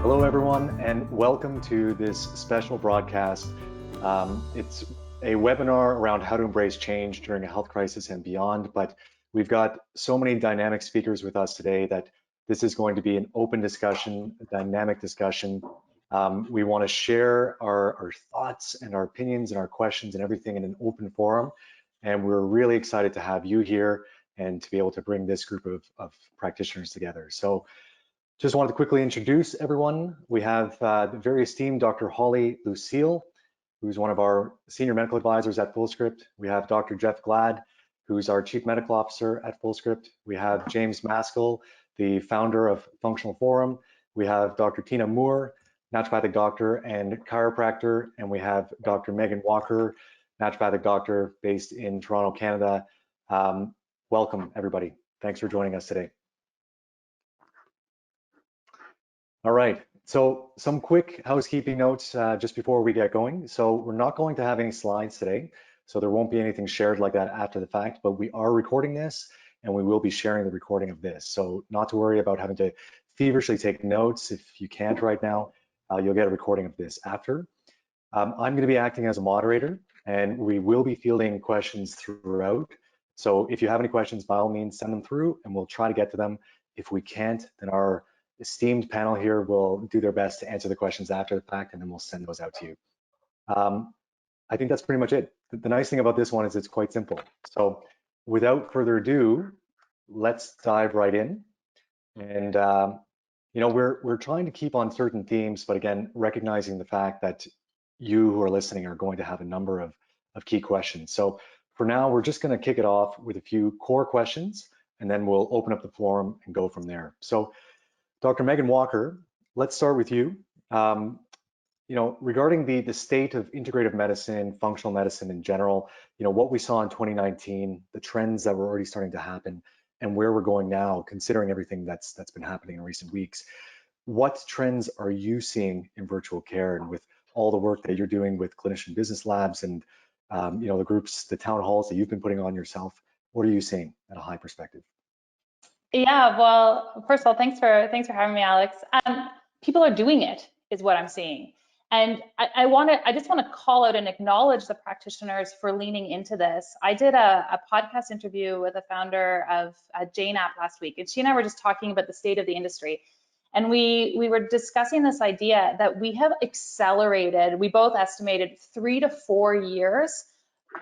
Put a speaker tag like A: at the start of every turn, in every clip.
A: Hello, everyone, and welcome to this special broadcast. It's a webinar around how to embrace change during a health crisis and beyond, but we've got so many dynamic speakers with us today that this is going to be an open discussion, a dynamic discussion. We want to share our thoughts and our opinions and our questions and everything in an open forum, and we're really excited to have you here and to be able to bring this group of practitioners together. So just wanted to quickly introduce everyone. We have the very esteemed Dr. Holly Lucille, who's one of our senior medical advisors at Fullscript. We have Dr. Jeff Glad, who's our chief medical officer at Fullscript. We have James Maskell, the founder of Functional Forum. We have Dr. Tyna Moore, naturopathic doctor and chiropractor. And we have Dr. Meghan Walker, naturopathic doctor based in Toronto, Canada. Welcome, everybody. Thanks for joining us today. All right, so some quick housekeeping notes just before we get going. So we're not going to have any slides today, so there won't be anything shared like that after the fact, but we are recording this and we will be sharing the recording of this. So not to worry about having to feverishly take notes. If you can't right now, you'll get a recording of this after. I'm going to be acting as a moderator and we will be fielding questions throughout. So if you have any questions, by all means, send them through and we'll try to get to them. If we can't, then our esteemed panel here will do their best to answer the questions after the fact, and then we'll send those out to you. I think that's pretty much it. The nice thing about this one is it's quite simple. So without further ado, let's dive right in. And you know, we're trying to keep on certain themes, but again, recognizing the fact that you who are listening are going to have a number of key questions. So for now, we're just going to kick it off with a few core questions, and then we'll open up the forum and go from there. So Dr. Meghan Walker, let's start with you. You know, regarding the state of integrative medicine, functional medicine in general, you know, what we saw in 2019, the trends that were already starting to happen, and where we're going now, considering everything that's been happening in recent weeks. What trends are you seeing in virtual care, and with all the work that you're doing with clinician business labs and you know, the groups, the town halls that you've been putting on yourself? What are you seeing at a high perspective?
B: Yeah, well, first of all, thanks for having me, Alex. People are doing it, is what I'm seeing, and I just want to call out and acknowledge the practitioners for leaning into this. I did a podcast interview with the founder of Jane App last week, and she and I were just talking about the state of the industry, and we were discussing this idea that we have accelerated. We both estimated 3 to 4 years.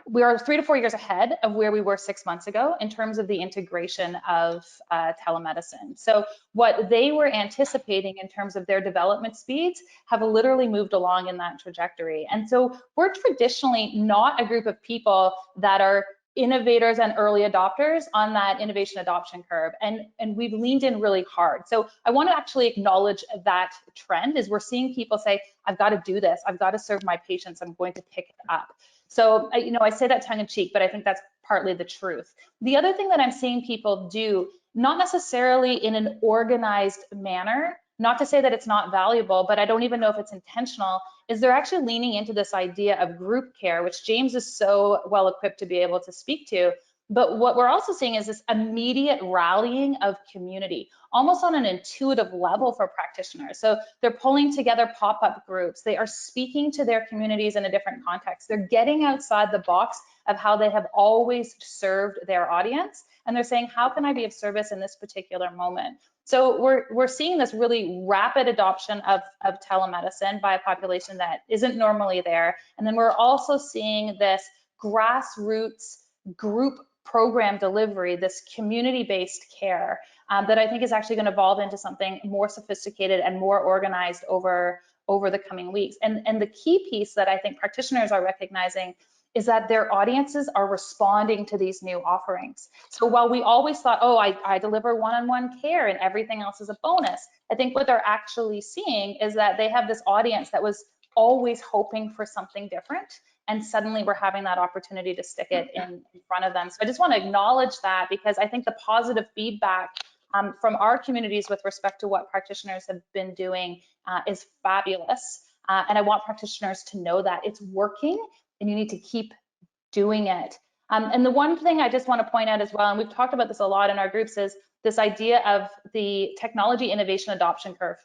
B: We are 3 to 4 years ahead of where we were 6 months ago in terms of the integration of telemedicine. So what they were anticipating in terms of their development speeds have literally moved along in that trajectory. And so we're traditionally not a group of people that are innovators and early adopters on that innovation adoption curve, and we've leaned in really hard. So I want to actually acknowledge that trend is we're seeing people say, I've got to do this, I've got to serve my patients, I'm going to pick it up. So, you know, I say that tongue in cheek, but I think that's partly the truth. The other thing that I'm seeing people do, not necessarily in an organized manner, not to say that it's not valuable, but I don't even know if it's intentional, is they're actually leaning into this idea of group care, which James is so well equipped to be able to speak to. But what we're also seeing is this immediate rallying of community, almost on an intuitive level for practitioners. So they're pulling together pop-up groups. They are speaking to their communities in a different context. They're getting outside the box of how they have always served their audience. And they're saying, how can I be of service in this particular moment? So we're seeing this really rapid adoption of telemedicine by a population that isn't normally there. And then we're also seeing this grassroots group program delivery, this community-based care that I think is actually going to evolve into something more sophisticated and more organized over the coming weeks. And the key piece that I think practitioners are recognizing is that their audiences are responding to these new offerings. So while we always thought, oh, I deliver one-on-one care and everything else is a bonus, I think what they're actually seeing is that they have this audience that was always hoping for something different, and suddenly we're having that opportunity to stick it in front of them. So I just want to acknowledge that, because I think the positive feedback from our communities with respect to what practitioners have been doing is fabulous. And I want practitioners to know that it's working and you need to keep doing it. And the one thing I just want to point out as well, and we've talked about this a lot in our groups, is this idea of the technology innovation adoption curve.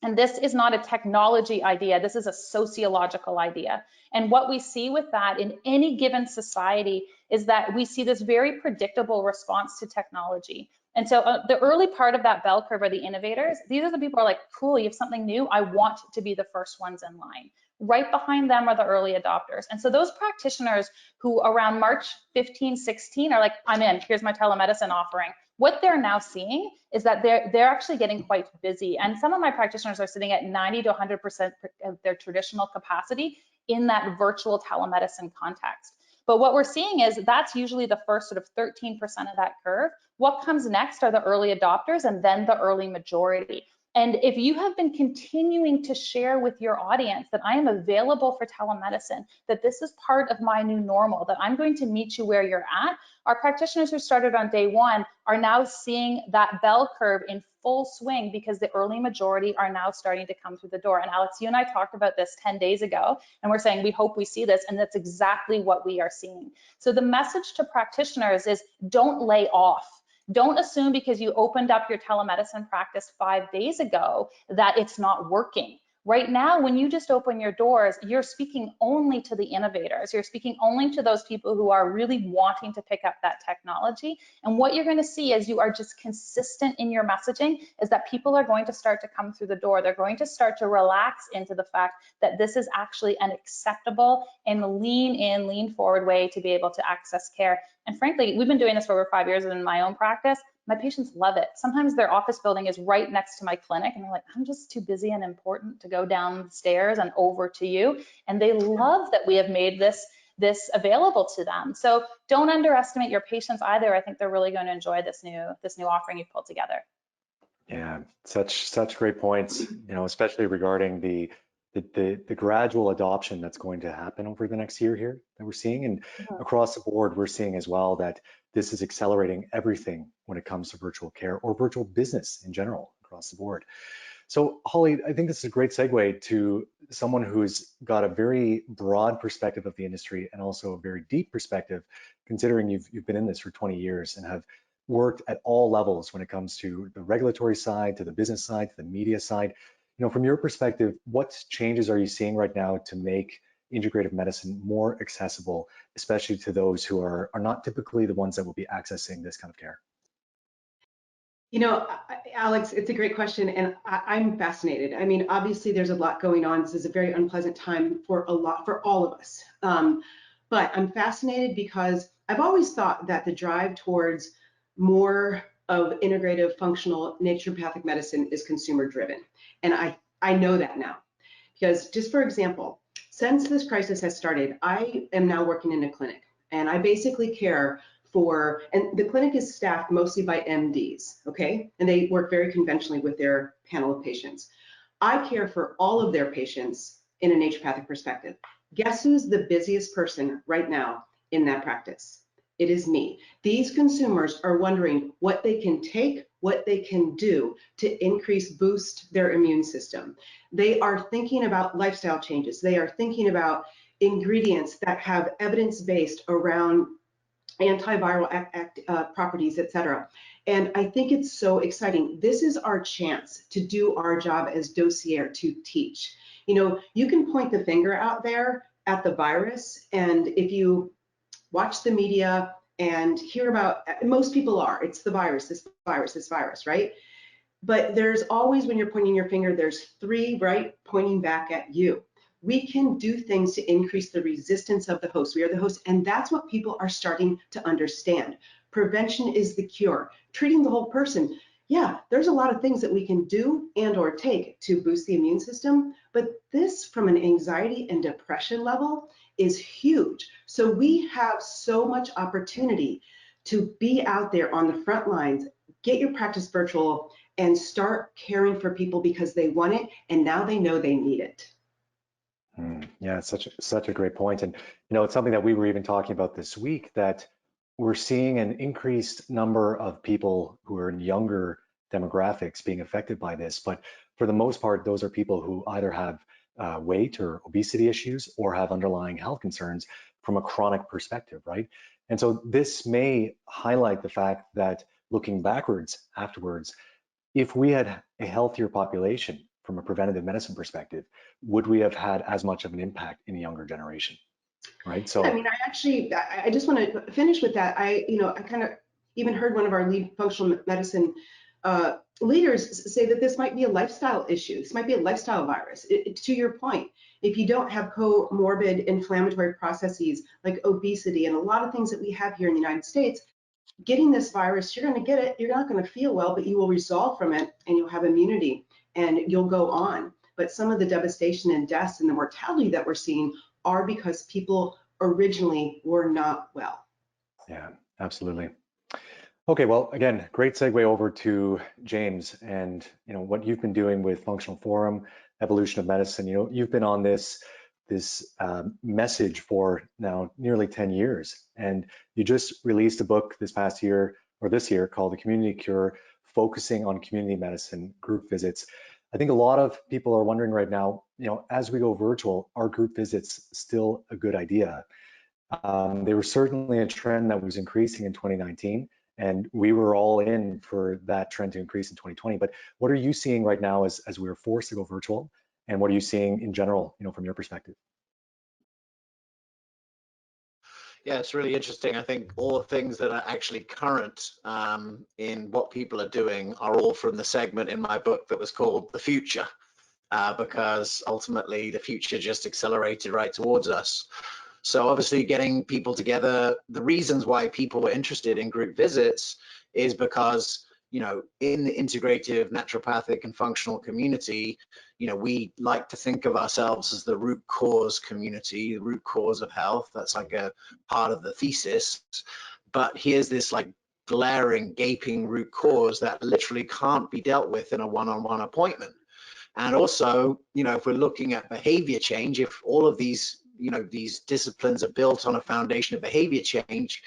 B: And this is not a technology idea, this is a sociological idea. And what we see with that in any given society is that we see this very predictable response to technology. And so the early part of that bell curve are the innovators. These are the people who are like, cool, you have something new, I want to be the first ones in line. Right behind them are the early adopters. And so those practitioners who around March 15, 16 are like, I'm in, here's my telemedicine offering. What they're now seeing is that they're actually getting quite busy. And some of my practitioners are sitting at 90 to 100% of their traditional capacity in that virtual telemedicine context. But what we're seeing is that's usually the first sort of 13% of that curve. What comes next are the early adopters and then the early majority. And if you have been continuing to share with your audience that I am available for telemedicine, that this is part of my new normal, that I'm going to meet you where you're at, our practitioners who started on day one are now seeing that bell curve in full swing because the early majority are now starting to come through the door. And Alex, you and I talked about this 10 days ago, and we're saying we hope we see this, and that's exactly what we are seeing. So the message to practitioners is don't lay off. Don't assume because you opened up your telemedicine practice 5 days ago that it's not working. Right now, when you just open your doors, you're speaking only to the innovators. You're speaking only to those people who are really wanting to pick up that technology. And what you're going to see as you are just consistent in your messaging is that people are going to start to come through the door. They're going to start to relax into the fact that this is actually an acceptable and lean in, lean forward way to be able to access care. And frankly, we've been doing this for over 5 years in my own practice. My patients love it. Sometimes their office building is right next to my clinic and they're like, I'm just too busy and important to go down the stairs and over to you. And they love that we have made this available to them. So don't underestimate your patients either. I think they're really going to enjoy this new offering you've pulled together.
A: Yeah, such great points, especially regarding the gradual adoption that's going to happen over the next year here that we're seeing. And across the board, we're seeing as well that this is accelerating everything when it comes to virtual care or virtual business in general across the board. So Holly, I think this is a great segue to someone who's got a very broad perspective of the industry and also a very deep perspective, considering you've been in this for 20 years and have worked at all levels when it comes to the regulatory side, to the business side, to the media side. From your perspective, what changes are you seeing right now to make integrative medicine more accessible, especially to those who are not typically the ones that will be accessing this kind of care?
C: Alex, it's a great question, and I'm fascinated. I mean, obviously, there's a lot going on. This is a very unpleasant time for all of us. But I'm fascinated because I've always thought that the drive towards more of integrative, functional, naturopathic medicine is consumer driven, and I know that now. Because just for example, since this crisis has started, I am now working in a clinic, and I basically care for, and the clinic is staffed mostly by MDs, okay? And they work very conventionally with their panel of patients. I care for all of their patients in a naturopathic perspective. Guess who's the busiest person right now in that practice? It is me. These consumers are wondering what they can take, what they can do to boost their immune system. They are thinking about lifestyle changes. They are thinking about ingredients that have evidence-based around antiviral properties, et cetera. And I think it's so exciting. This is our chance to do our job as dossier, to teach. You can point the finger out there at the virus, and if you watch the media and hear about, most people are, it's the virus, this virus, right? But there's always, when you're pointing your finger, there's three, right, pointing back at you. We can do things to increase the resistance of the host. We are the host, and that's what people are starting to understand. Prevention is the cure. Treating the whole person. Yeah, there's a lot of things that we can do and or take to boost the immune system, but this from an anxiety and depression level is huge. So we have so much opportunity to be out there on the front lines, get your practice virtual, and start caring for people because they want it, and now they know they need it.
A: Yeah, such a great point. And it's something that we were even talking about this week, that we're seeing an increased number of people who are in younger demographics being affected by this. But for the most part, those are people who either have weight or obesity issues or have underlying health concerns from a chronic perspective, right? And so this may highlight the fact that looking backwards afterwards, if we had a healthier population from a preventative medicine perspective, would we have had as much of an impact in the younger generation, right? So
C: I mean, I just want to finish with that. I kind of even heard one of our lead functional medicine leaders say that this might be a lifestyle issue. This might be a lifestyle virus. To your point, if you don't have comorbid inflammatory processes like obesity and a lot of things that we have here in the United States, getting this virus, you're going to get it. You're not going to feel well, but you will resolve from it and you'll have immunity and you'll go on. But some of the devastation and deaths and the mortality that we're seeing are because people originally were not well.
A: yeah, absolutely. Okay, well, again, great segue over to James and what you've been doing with Functional Forum, Evolution of Medicine. You've been on this message for now nearly 10 years, and you just released a book this year called The Community Cure, focusing on community medicine group visits. I think a lot of people are wondering right now, as we go virtual, are group visits still a good idea? They were certainly a trend that was increasing in 2019. And we were all in for that trend to increase in 2020. But what are you seeing right now as we are forced to go virtual? And what are you seeing in general, from your perspective?
D: Yeah, it's really interesting. I think all the things that are actually current in what people are doing are all from the segment in my book that was called The Future, because ultimately the future just accelerated right towards us. So obviously getting people together, the reasons why people were interested in group visits is because, in the integrative, naturopathic and functional community, we like to think of ourselves as the root cause community, the root cause of health. That's like a part of the thesis. But here's this like glaring, gaping root cause that literally can't be dealt with in a one-on-one appointment. And also, if we're looking at behavior change, if all of these these disciplines are built on a foundation of behavior change,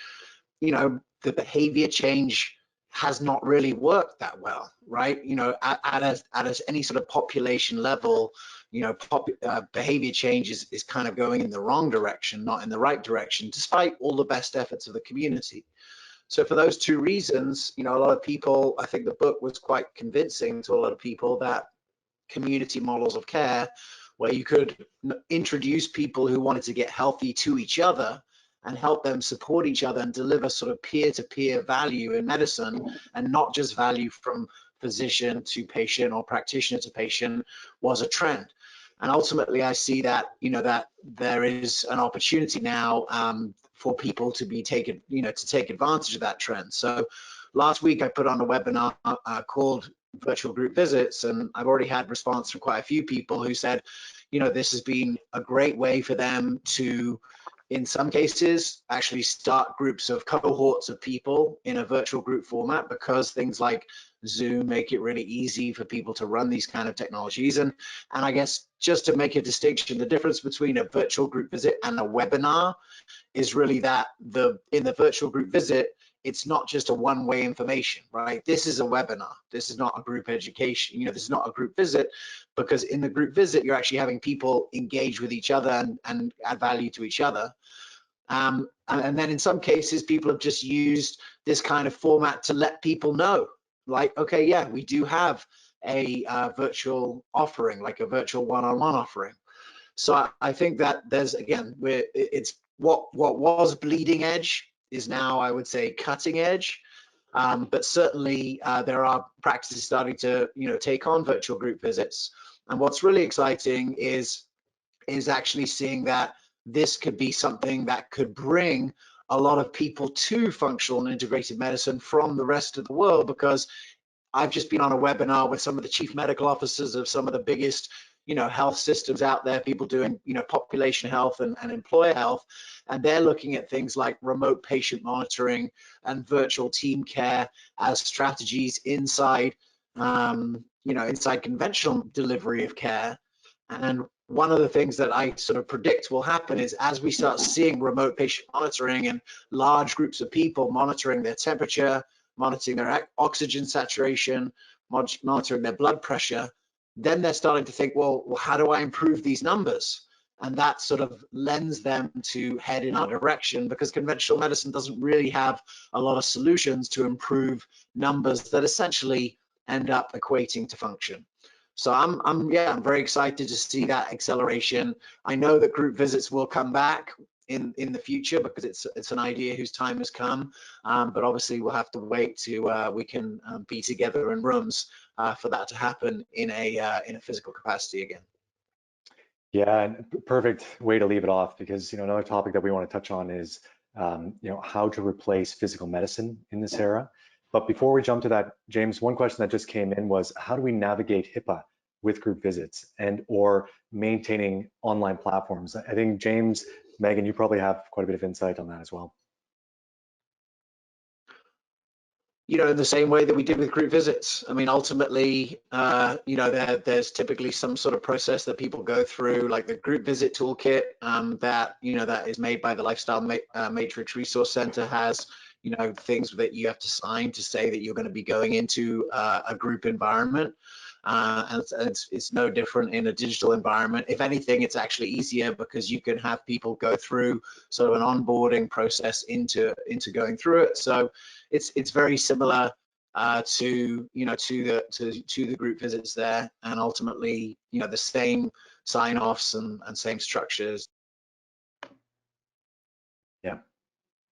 D: the behavior change has not really worked that well, right? At any sort of population level, behavior change is kind of going in the wrong direction, not in the right direction, despite all the best efforts of the community. So for those two reasons, a lot of people, I think the book was quite convincing to a lot of people that community models of care, where you could introduce people who wanted to get healthy to each other and help them support each other and deliver sort of peer-to-peer value in medicine, and not just value from physician to patient or practitioner to patient, was a trend. And ultimately, I see that that there is an opportunity now for people to be taken, to take advantage of that trend. So last week I put on a webinar called Virtual Group Visits, and I've already had response from quite a few people who said, this has been a great way for them to, in some cases, actually start groups of cohorts of people in a virtual group format, because things like Zoom make it really easy for people to run these kind of technologies. And I guess just to make a distinction, the difference between a virtual group visit and a webinar is really that in the virtual group visit, it's not just a one-way information, right? This is a webinar. This is not a group education. This is not a group visit, because in the group visit, you're actually having people engage with each other and add value to each other. And then in some cases, people have just used this kind of format to let people know, like, okay, yeah, we do have a virtual offering, like a virtual one-on-one offering. So I think that there's, again, it's what was bleeding edge is now, I would say, cutting edge. But certainly there are practices starting to take on virtual group visits. And what's really exciting is actually seeing that this could be something that could bring a lot of people to functional and integrated medicine from the rest of the world, because I've just been on a webinar with some of the chief medical officers of some of the biggest health systems out there, people doing population health and employer health, and they're looking at things like remote patient monitoring and virtual team care as strategies inside inside conventional delivery of care. And one of the things that I sort of predict will happen is, as we start seeing remote patient monitoring and large groups of people monitoring their temperature, monitoring their oxygen saturation, monitoring their blood pressure, then they're starting to think, well, how do I improve these numbers? And that sort of lends them to head in our direction, because conventional medicine doesn't really have a lot of solutions to improve numbers that essentially end up equating to function. So I'm very excited to see that acceleration. I know that group visits will come back in the future because it's an idea whose time has come, but obviously we'll have to wait to we can be together in rooms for that to happen in a physical capacity again.
A: Yeah, and perfect way to leave it off, because another topic that we want to touch on is how to replace physical medicine in this era. But before we jump to that, James, one question that just came in was, how do we navigate HIPAA with group visits and or maintaining online platforms? I think James, Meghan, you probably have quite a bit of insight on that as well.
D: In the same way that we did with group visits. I mean, ultimately, there's typically some sort of process that people go through, like the group visit toolkit that is made by the Lifestyle Matrix Resource Center has, things that you have to sign to say that you're going to be going into a group environment. And it's no different in a digital environment. If anything, it's actually easier because you can have people go through sort of an onboarding process into going through it. So it's very similar to the group visits there, and ultimately the same sign-offs and same structures.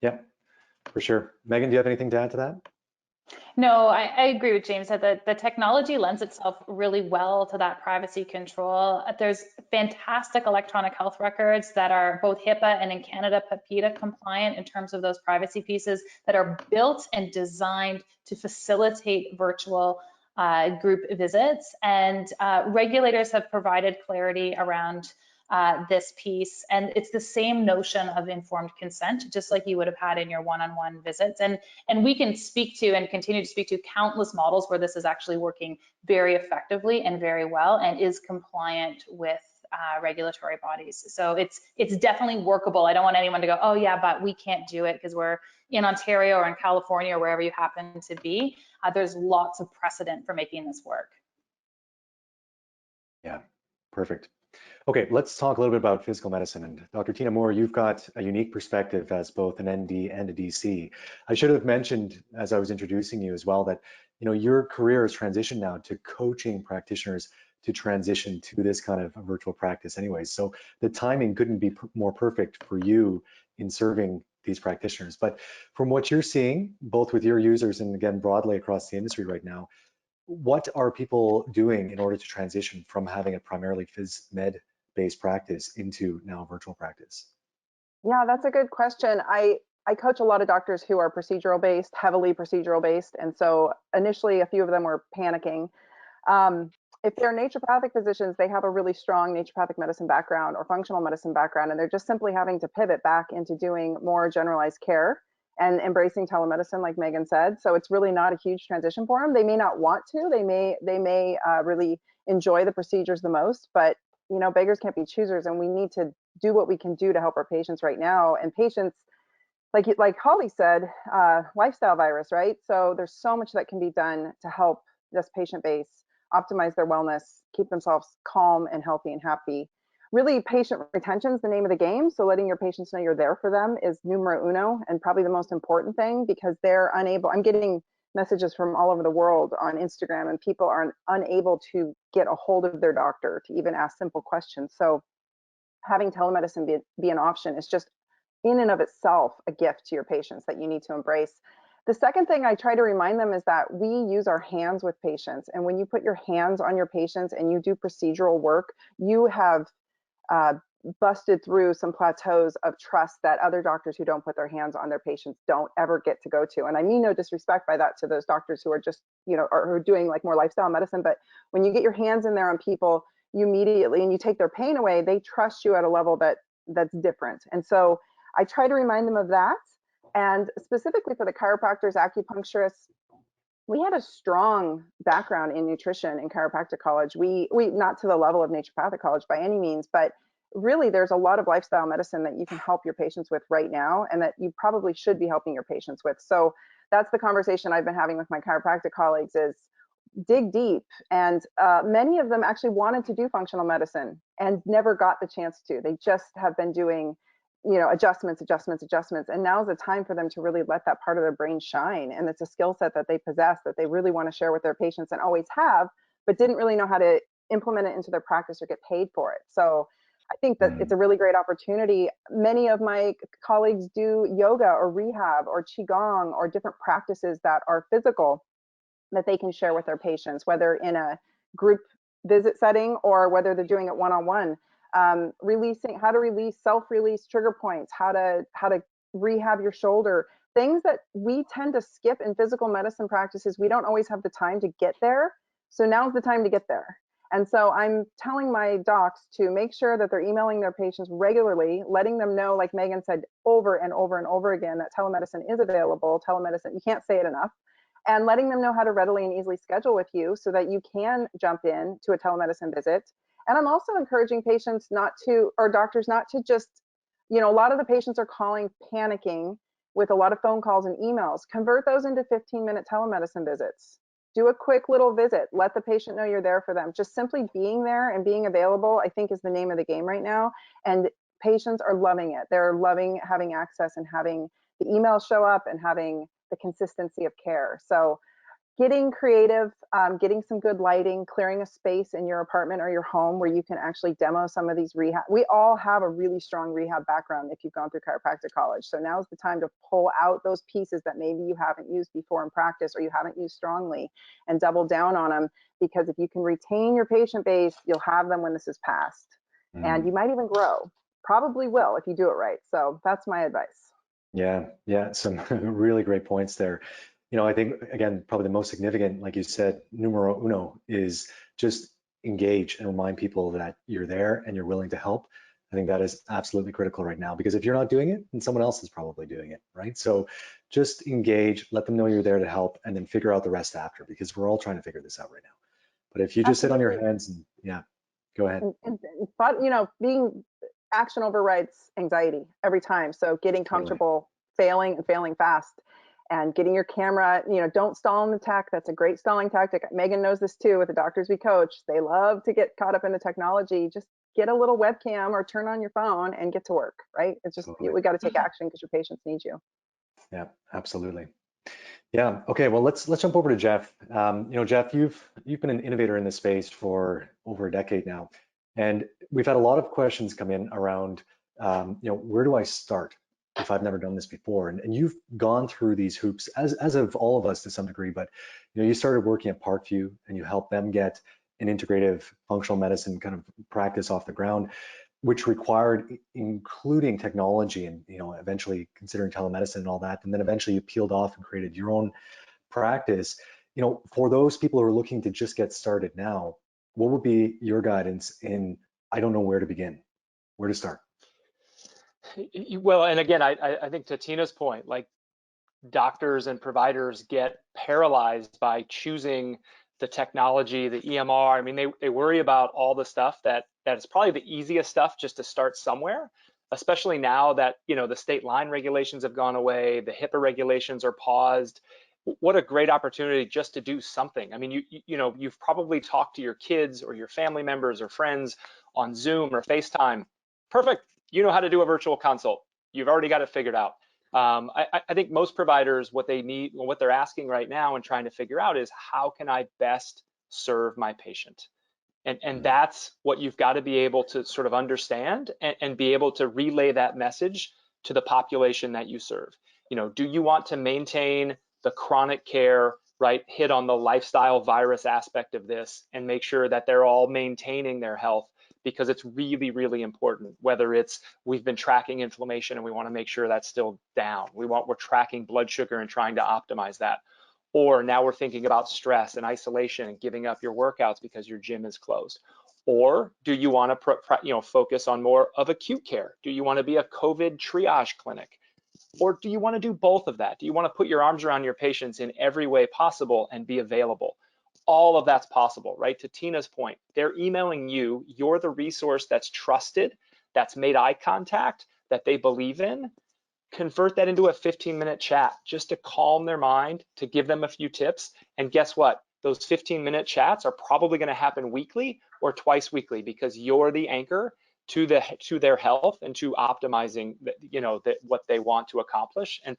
A: Yeah, for sure. Meghan, do you have anything to add to that?
B: No, I agree with James that the technology lends itself really well to that privacy control. There's fantastic electronic health records that are both HIPAA and in Canada PIPEDA compliant in terms of those privacy pieces that are built and designed to facilitate virtual group visits. And regulators have provided clarity around this piece, and it's the same notion of informed consent, just like you would have had in your one-on-one visits. And we can speak to and continue to speak to countless models where this is actually working very effectively and very well and is compliant with regulatory bodies. So it's definitely workable. I don't want anyone to go, oh yeah, but we can't do it because we're in Ontario or in California or wherever you happen to be. There's lots of precedent for making this work.
A: Yeah, perfect. Okay, let's talk a little bit about physical medicine. And Dr. Tyna Moore, you've got a unique perspective as both an ND and a DC. I should have mentioned as I was introducing you as well that your career has transitioned now to coaching practitioners to transition to this kind of virtual practice anyways. So the timing couldn't be more perfect for you in serving these practitioners. But from what you're seeing, both with your users and again, broadly across the industry right now, what are people doing in order to transition from having a primarily phys med based practice into now virtual practice?
E: Yeah, that's a good question. I coach a lot of doctors who are procedural based, heavily procedural based. And so initially a few of them were panicking. If they're naturopathic physicians, they have a really strong naturopathic medicine background or functional medicine background, and they're just simply having to pivot back into doing more generalized care and embracing telemedicine, like Meghan said. So it's really not a huge transition for them. They may not want to. They may really enjoy the procedures the most, but beggars can't be choosers, and we need to do what we can do to help our patients right now. And patients, like Holly said, lifestyle virus, right? So there's so much that can be done to help this patient base optimize their wellness, keep themselves calm and healthy and happy. Really, patient retention is the name of the game. So letting your patients know you're there for them is numero uno, and probably the most important thing, because they're unable. I'm getting messages from all over the world on Instagram, and people are unable to get a hold of their doctor to even ask simple questions. So having telemedicine be an option is just in and of itself a gift to your patients that you need to embrace. The second thing I try to remind them is that we use our hands with patients, and when you put your hands on your patients and you do procedural work, you have busted through some plateaus of trust that other doctors who don't put their hands on their patients don't ever get to go to. And I mean no disrespect by that to those doctors who are just, are doing like more lifestyle medicine, but when you get your hands in there on people, you immediately, and you take their pain away, they trust you at a level that's different. And so I try to remind them of that. And specifically for the chiropractors, acupuncturists, we had a strong background in nutrition in chiropractic college. We not to the level of naturopathic college by any means, but really there's a lot of lifestyle medicine that you can help your patients with right now, and that you probably should be helping your patients with. So that's the conversation I've been having with my chiropractic colleagues, is dig deep. And many of them actually wanted to do functional medicine and never got the chance to. They just have been doing adjustments. And now is the time for them to really let that part of their brain shine. And it's a skill set that they possess that they really want to share with their patients and always have, but didn't really know how to implement it into their practice or get paid for it. So I think that it's a really great opportunity. Many of my colleagues do yoga or rehab or qigong or different practices that are physical that they can share with their patients, whether in a group visit setting or whether they're doing it one-on-one. Releasing, how to release, self-release trigger points, how to rehab your shoulder, things that we tend to skip in physical medicine practices. We don't always have the time to get there. So now's the time to get there. And so I'm telling my docs to make sure that they're emailing their patients regularly, letting them know, like Meghan said, over and over and over again, that telemedicine is available. Telemedicine, you can't say it enough. And letting them know how to readily and easily schedule with you so that you can jump in to a telemedicine visit. And I'm also encouraging patients not to, or doctors not to just, you know, a lot of the patients are calling panicking with a lot of phone calls and emails. Convert those into 15-minute telemedicine visits. Do a quick little visit. Let the patient know you're there for them. Just simply being there and being available, I think, is the name of the game right now. And patients are loving it. They're loving having access and having the emails show up and having the consistency of care. So getting creative, getting some good lighting, clearing a space in your apartment or your home where you can actually demo some of these rehab. We all have a really strong rehab background if you've gone through chiropractic college. So now's the time to pull out those pieces that maybe you haven't used before in practice or you haven't used strongly and double down on them. Because if you can retain your patient base, you'll have them when this is passed. And you might even grow. Probably will if you do it right. So that's my advice.
A: Yeah, some really great points there. You know, I think, again, probably the most significant, like you said, numero uno, is just engage and remind people that you're there and you're willing to help. I think that is absolutely critical right now, because if you're not doing it, then someone else is probably doing it, right? So just engage, let them know you're there to help, and then figure out the rest after, because we're all trying to figure this out right now. But if you just sit on your hands and, yeah, go ahead.
E: But, you know, being action overrides anxiety every time. So getting comfortable failing and failing fast. And getting your camera, you know, don't stall in the tech. That's a great stalling tactic. Meghan knows this too with the doctors we coach. They love to get caught up in the technology. Just get a little webcam or turn on your phone and get to work, right? It's just, we got to take action because your patients need you.
A: Yeah, absolutely. Yeah, okay, well, let's jump over to Jeff. You know, Jeff, you've been an innovator in this space for over a decade now. And we've had a lot of questions come in around, you know, where do I start if I've never done this before? And you've gone through these hoops, as of all of us to some degree, but you know, you started working at Parkview and you helped them get an integrative functional medicine kind of practice off the ground, which required including technology and, you know, eventually considering telemedicine and all that. And then eventually you peeled off and created your own practice. You know, for those people who are looking to just get started now, what would be your guidance in, I don't know where to begin, where to start?
F: Well, and again, I think to Tina's point, like doctors and providers get paralyzed by choosing the technology, the EMR. I mean, they worry about all the stuff that is probably the easiest stuff just to start somewhere, especially now that, you know, the state line regulations have gone away, the HIPAA regulations are paused. What a great opportunity just to do something. I mean, you know, you've probably talked to your kids or your family members or friends on Zoom or FaceTime. Perfect. You know how to do a virtual consult. You've already got it figured out. I think most providers, what they need, what they're asking right now and trying to figure out is, how can I best serve my patient? And that's what you've got to be able to sort of understand and be able to relay that message to the population that you serve. You know, do you want to maintain the chronic care, right? Hit on the lifestyle virus aspect of this and make sure that they're all maintaining their health, because it's really, really important. Whether it's, we've been tracking inflammation and we want to make sure that's still down. We're tracking blood sugar and trying to optimize that. Or now we're thinking about stress and isolation and giving up your workouts because your gym is closed. Or do you want to focus on more of acute care? Do you want to be a COVID triage clinic? Or do you want to do both of that? Do you want to put your arms around your patients in every way possible and be available? All of that's possible, right? To Tina's point, they're emailing you, you're the resource that's trusted, that's made eye contact, that they believe in. Convert that into a 15-minute chat just to calm their mind, to give them a few tips. And guess what? Those 15-minute chats are probably going to happen weekly or twice weekly, because you're the anchor to their health and to optimizing what they want to accomplish and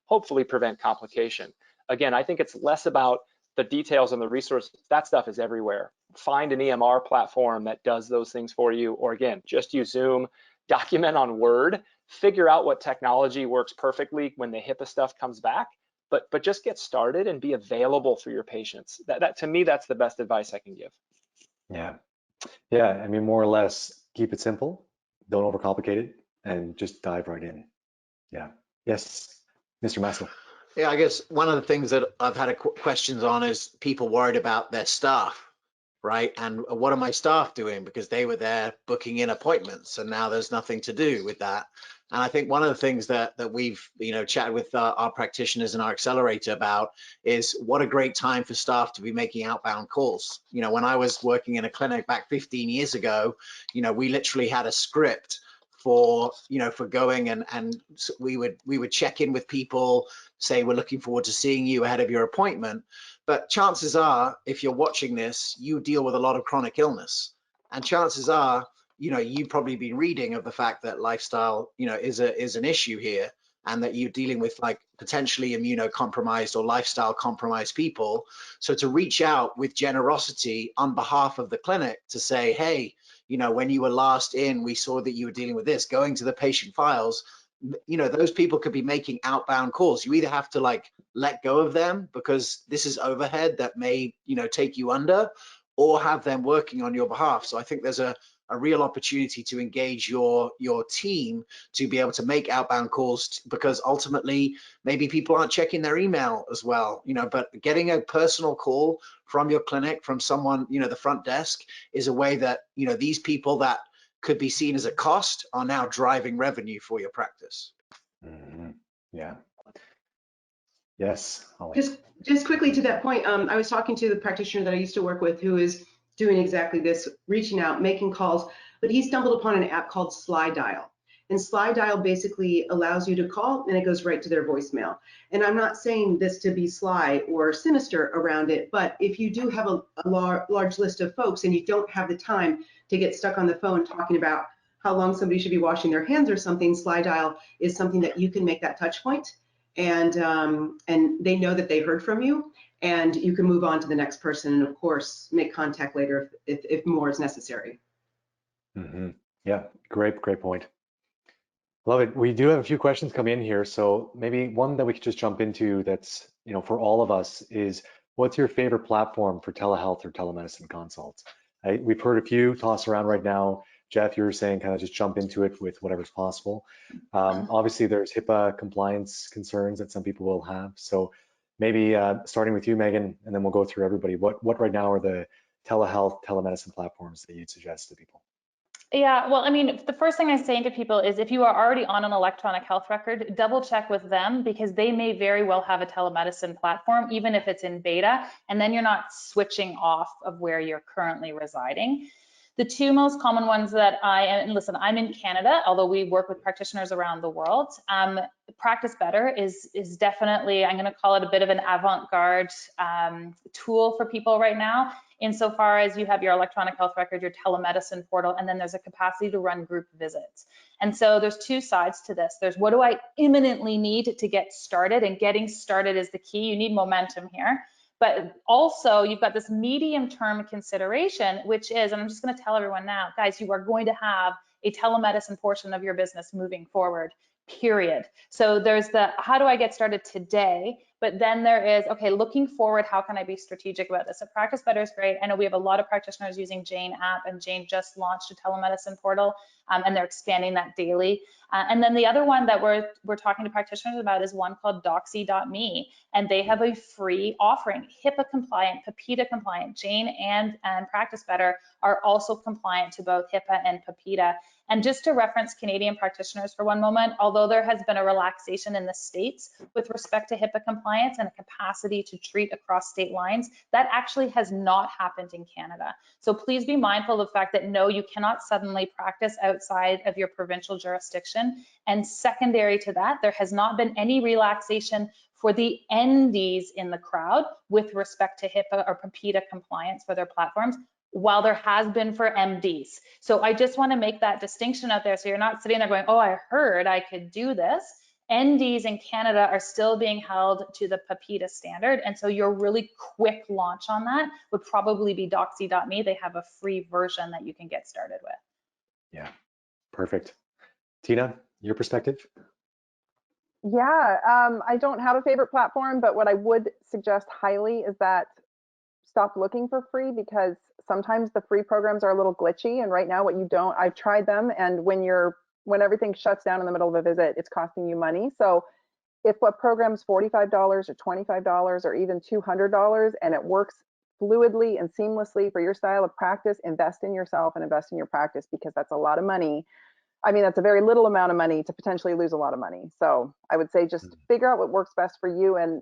F: hopefully prevent complication. Again, I think it's less about the details and the resources. That stuff is everywhere find an EMR platform that does those things for you, or again, just use Zoom, document on Word, figure out what technology works perfectly when the HIPAA stuff comes back, but just get started and be available for your patients. That to me, that's the best advice I can give.
A: Yeah. Yeah. I mean, more or less, keep it simple. Don't overcomplicate it and just dive right in. Yeah. Yes, Mr. Maskell.
D: Yeah, I guess one of the things that I've had questions on is people worried about their staff, right? And what are my staff doing? Because they were there booking in appointments and now there's nothing to do with that. And I think one of the things that we've, chatted with our practitioners and our accelerator about is what a great time for staff to be making outbound calls. When I was working in a clinic back 15 years ago, we literally had a script for going and we would check in with people, say we're looking forward to seeing you ahead of your appointment. But chances are, if you're watching this, you deal with a lot of chronic illness, and chances are, you've probably been reading of the fact that lifestyle, is an issue here, and that you're dealing with like potentially immunocompromised or lifestyle compromised people. So to reach out with generosity on behalf of the clinic to say, hey, when you were last in, we saw that you were dealing with this, going to the patient files, those people could be making outbound calls. You either have to like let go of them because this is overhead that may, take you under, or have them working on your behalf. So I think there's a real opportunity to engage your team to be able to make outbound calls, because ultimately maybe people aren't checking their email as well, but getting a personal call from your clinic, from someone, the front desk, is a way that, these people that could be seen as a cost are now driving revenue for your practice.
A: Mm-hmm. Yeah. Yes, Holly.
C: Just quickly to that point, I was talking to the practitioner that I used to work with who is doing exactly this, reaching out, making calls, but he stumbled upon an app called Sly Dial. And Sly Dial basically allows you to call and it goes right to their voicemail. And I'm not saying this to be sly or sinister around it, but if you do have a large list of folks and you don't have the time to get stuck on the phone talking about how long somebody should be washing their hands or something, Sly Dial is something that you can make that touch point, and they know that they heard from you, and you can move on to the next person, and of course make contact later if more is necessary.
A: Mm-hmm. Yeah, great point. Love it. We do have a few questions come in here, so maybe one that we could just jump into that's, for all of us is, what's your favorite platform for telehealth or telemedicine consults? We've heard a few tossed around right now. Jeff, you were saying kind of just jump into it with whatever's possible. Obviously, there's HIPAA compliance concerns that some people will have. So maybe starting with you, Megan, and then we'll go through everybody. What right now are the telehealth, telemedicine platforms that you'd suggest to people?
B: Yeah, well, I mean, the first thing I'm saying to people is if you are already on an electronic health record, double check with them, because they may very well have a telemedicine platform, even if it's in beta, and then you're not switching off of where you're currently residing. The two most common ones that and listen, I'm in Canada, although we work with practitioners around the world. Practice Better is definitely, I'm going to call it a bit of an avant-garde tool for people right now, insofar as you have your electronic health record, your telemedicine portal, and then there's a capacity to run group visits. And so there's two sides to this. There's what do I imminently need to get started, and getting started is the key. You need momentum here. But also you've got this medium-term consideration, which is, and I'm just going to tell everyone now, guys, you are going to have a telemedicine portion of your business moving forward, period. So there's the, how do I get started today? But then there is, okay, looking forward, how can I be strategic about this? So Practice Better is great. I know we have a lot of practitioners using Jane app, and Jane just launched a telemedicine portal, and they're expanding that daily. And then the other one that we're talking to practitioners about is one called Doxy.me, and they have a free offering, HIPAA compliant, PAPITA compliant. Jane and Practice Better are also compliant to both HIPAA and PAPITA. And just to reference Canadian practitioners for one moment, although there has been a relaxation in the States with respect to HIPAA compliance and a capacity to treat across state lines, that actually has not happened in Canada. So please be mindful of the fact that no, you cannot suddenly practice outside of your provincial jurisdiction. And secondary to that, there has not been any relaxation for the NDs in the crowd with respect to HIPAA or PAPITA compliance for their platforms, while there has been for MDs. So I just want to make that distinction out there, so you're not sitting there going, oh, I heard I could do this. NDs in Canada are still being held to the PAPITA standard. And so your really quick launch on that would probably be doxy.me. They have a free version that you can get started with.
A: Yeah, perfect. Tina, your perspective?
E: Yeah, I don't have a favorite platform, but what I would suggest highly is that stop looking for free, because sometimes the free programs are a little glitchy. And right now I've tried them, and when everything shuts down in the middle of a visit, it's costing you money. So if a program's $45 or $25 or even $200 and it works fluidly and seamlessly for your style of practice, invest in yourself and invest in your practice, because that's a lot of money. I mean, that's a very little amount of money to potentially lose a lot of money. So I would say just figure out what works best for you. And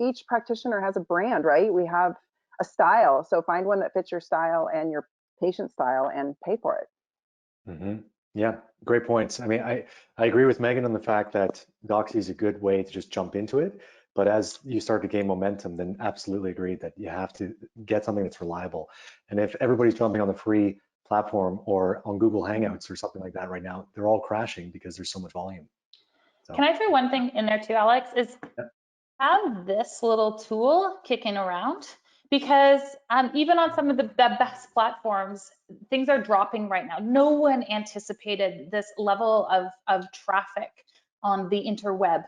E: each practitioner has a brand, right? We have a style. So find one that fits your style and your patient style and pay for it.
A: Mm-hmm. Yeah, great points. I mean, I agree with Megan on the fact that Doxy is a good way to just jump into it. But as you start to gain momentum, then absolutely agree that you have to get something that's reliable. And if everybody's jumping on the free platform or on Google Hangouts or something like that right now, they're all crashing because there's so much volume. So,
B: can I throw one thing in there too, Alex? Is have this little tool kicking around, because even on some of the best platforms, things are dropping right now. No one anticipated this level of traffic on the interweb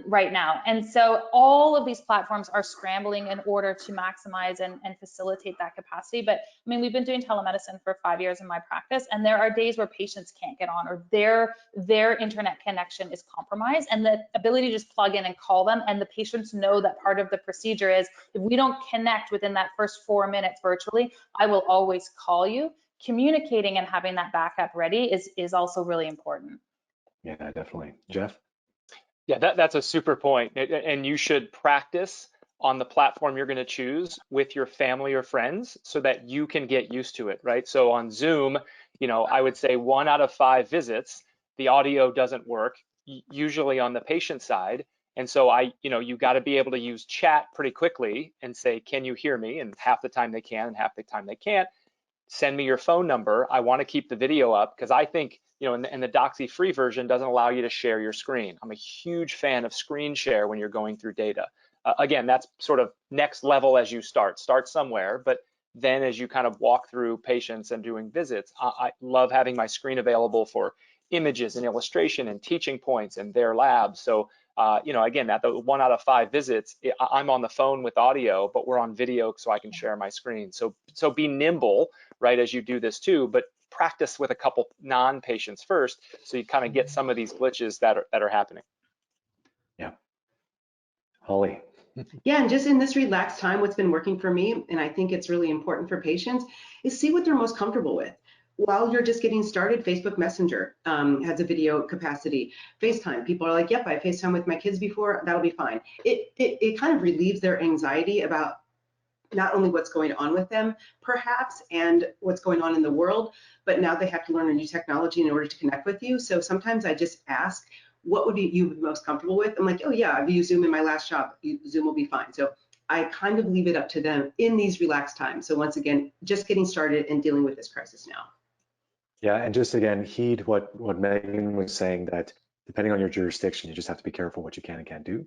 B: right now. And so all of these platforms are scrambling in order to maximize and facilitate that capacity. But I mean, we've been doing telemedicine for 5 years in my practice, and there are days where patients can't get on, or their internet connection is compromised, and the ability to just plug in and call them, and the patients know that part of the procedure is, if we don't connect within that first 4 minutes virtually, I will always call you. Communicating and having that backup ready is also really important.
A: yeah, definitely. Jeff?
F: Yeah, that's a super point. And you should practice on the platform you're going to choose with your family or friends so that you can get used to it, right? So on Zoom, I would say 1 out of 5 visits, the audio doesn't work, usually on the patient side. And so you got to be able to use chat pretty quickly and say, can you hear me? And half the time they can and half the time they can't. Send me your phone number. I want to keep the video up, because I think, and the Doxy free version doesn't allow you to share your screen. I'm a huge fan of screen share when you're going through data. Again, that's sort of next level as you start somewhere, but then as you kind of walk through patients and doing visits, I love having my screen available for images and illustration and teaching points and their labs. So, again, at the 1 out of 5 visits, I'm on the phone with audio, but we're on video so I can share my screen. So be nimble, right, as you do this too, but practice with a couple non-patients first, so you kind of get some of these glitches that are happening.
A: Yeah. Holly?
C: Yeah, and just in this relaxed time, what's been working for me, and I think it's really important for patients, is see what they're most comfortable with. While you're just getting started, Facebook Messenger has a video capacity. FaceTime, people are like, yep, I FaceTime with my kids before, that'll be fine. It kind of relieves their anxiety about not only what's going on with them, perhaps, and what's going on in the world, but now they have to learn a new technology in order to connect with you. So sometimes I just ask, what would you be most comfortable with? I'm like, oh yeah, I've used Zoom in my last job. Zoom will be fine. So I kind of leave it up to them in these relaxed times. So once again, just getting started and dealing with this crisis now.
A: Yeah, and just again, heed what Megan was saying, that depending on your jurisdiction, you just have to be careful what you can and can't do.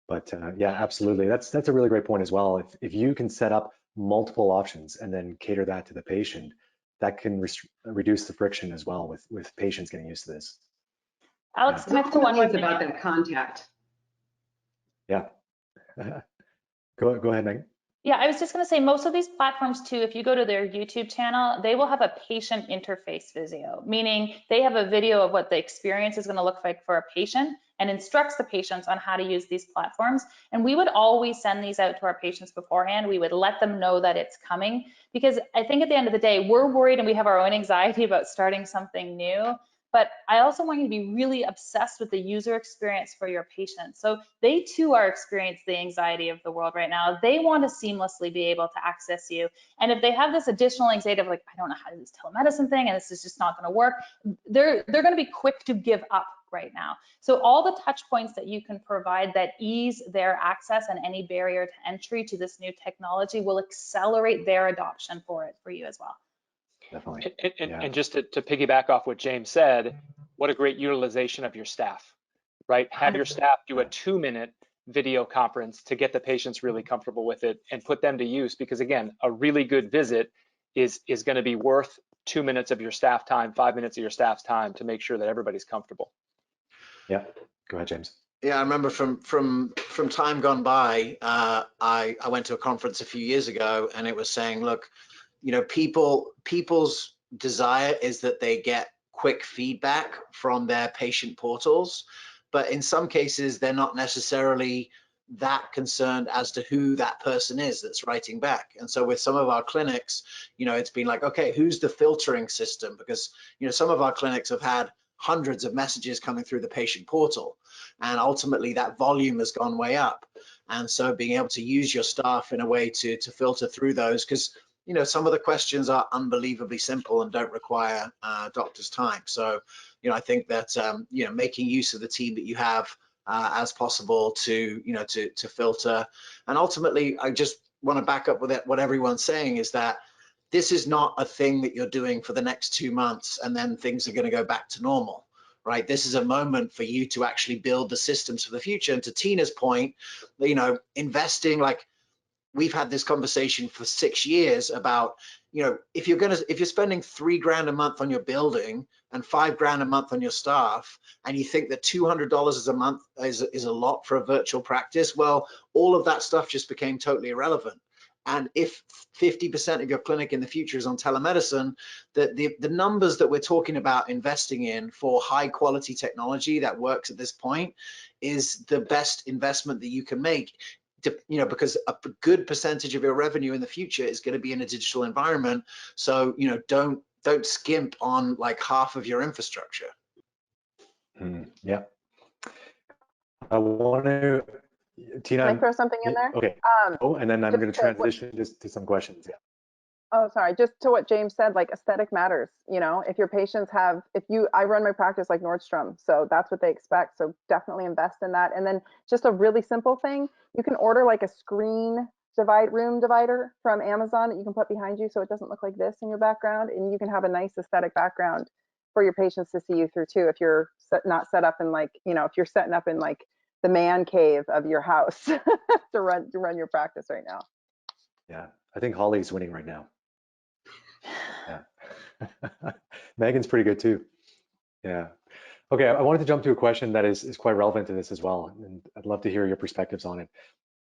A: But yeah, absolutely. That's a really great point as well. If you can set up multiple options and then cater that to the patient, that can reduce the friction as well with patients getting used to this.
B: Alex,
A: Yeah.
B: can I throw one more thing
C: about
B: in?
C: that contact.
A: Yeah. Go ahead, Megan.
B: Yeah, I was just going to say, most of these platforms too, if you go to their YouTube channel, they will have a patient interface video, meaning they have a video of what the experience is going to look like for a patient and instructs the patients on how to use these platforms. And we would always send these out to our patients beforehand. We would let them know that it's coming, because I think at the end of the day, we're worried and we have our own anxiety about starting something new. But I also want you to be really obsessed with the user experience for your patients. So they too are experiencing the anxiety of the world right now. They want to seamlessly be able to access you. And if they have this additional anxiety of like, I don't know how to do this telemedicine thing, and this is just not going to work, they're going to be quick to give up right now. So all the touch points that you can provide that ease their access and any barrier to entry to this new technology will accelerate their adoption for you as well.
A: Definitely.
F: And just to piggyback off what James said, what a great utilization of your staff, right? Have your staff do a 2-minute video conference to get the patients really comfortable with it and put them to use, because again, a really good visit is going to be worth 2 minutes of your staff time, 5 minutes of your staff's time to make sure that everybody's comfortable.
A: Yeah, go ahead, James.
D: Yeah, I remember from time gone by, I went to a conference a few years ago, and it was saying, look, you know, people's desire is that they get quick feedback from their patient portals, but in some cases they're not necessarily that concerned as to who that person is that's writing back. And so with some of our clinics, you know, it's been like, okay, who's the filtering system? Because, you know, some of our clinics have had hundreds of messages coming through the patient portal, and ultimately that volume has gone way up. And so being able to use your staff in a way to filter through those, because, you know, some of the questions are unbelievably simple and don't require doctor's time. So, you know, I think that, you know, making use of the team that you have as possible to, you know, to filter. And ultimately, I just want to back up with it. What everyone's saying is that this is not a thing that you're doing for the next 2 months and then things are going to go back to normal, right? This is a moment for you to actually build the systems for the future. And to Tina's point, you know, investing, like, we've had this conversation for 6 years about, you know, if you're spending $3 grand a month on your building and $5 grand a month on your staff, and you think that $200 a month is a lot for a virtual practice, well, all of that stuff just became totally irrelevant. And if 50% of your clinic in the future is on telemedicine, the numbers that we're talking about investing in for high quality technology that works at this point is the best investment that you can make. You know, because a good percentage of your revenue in the future is going to be in a digital environment. So, you know, don't skimp on like half of your infrastructure.
A: Yeah. I want to, Tina.
E: Can I throw something in there?
A: Okay. And then I'm going to transition to some questions. Yeah.
E: Oh, sorry. Just to what James said, like aesthetic matters. You know, if your patients have, I run my practice like Nordstrom, so that's what they expect. So definitely invest in that. And then just a really simple thing, you can order like a screen room divider from Amazon that you can put behind you so it doesn't look like this in your background, and you can have a nice aesthetic background for your patients to see you through too. If you're not set up in like, you know, if you're setting up in like the man cave of your house to run your practice right now.
A: Yeah, I think Holly's winning right now. Yeah. Megan's pretty good too. Yeah. Okay, I wanted to jump to a question that is quite relevant to this as well, and I'd love to hear your perspectives on it.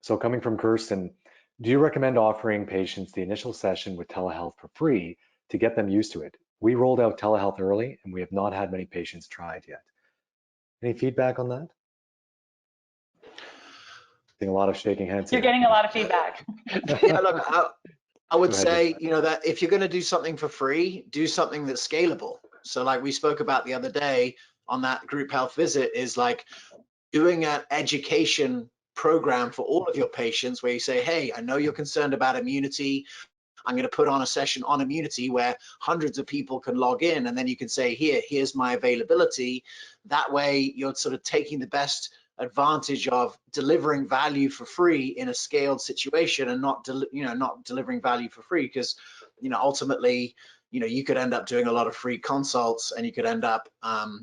A: So coming from Kirsten, do you recommend offering patients the initial session with telehealth for free to get them used to it? We rolled out telehealth early and we have not had many patients try it yet. Any feedback on that? Getting a lot of shaking heads.
B: You're getting a lot of feedback.
D: Yeah, look, I would say, you know, that if you're going to do something for free, do something that's scalable. So like we spoke about the other day on that group health visit, is like doing an education program for all of your patients where you say, hey, I know you're concerned about immunity. I'm going to put on a session on immunity where hundreds of people can log in, and then you can say, here's my availability. That way you're sort of taking the best advantage of delivering value for free in a scaled situation, and not delivering value for free, because, you know, ultimately, you know, you could end up doing a lot of free consults and you could end up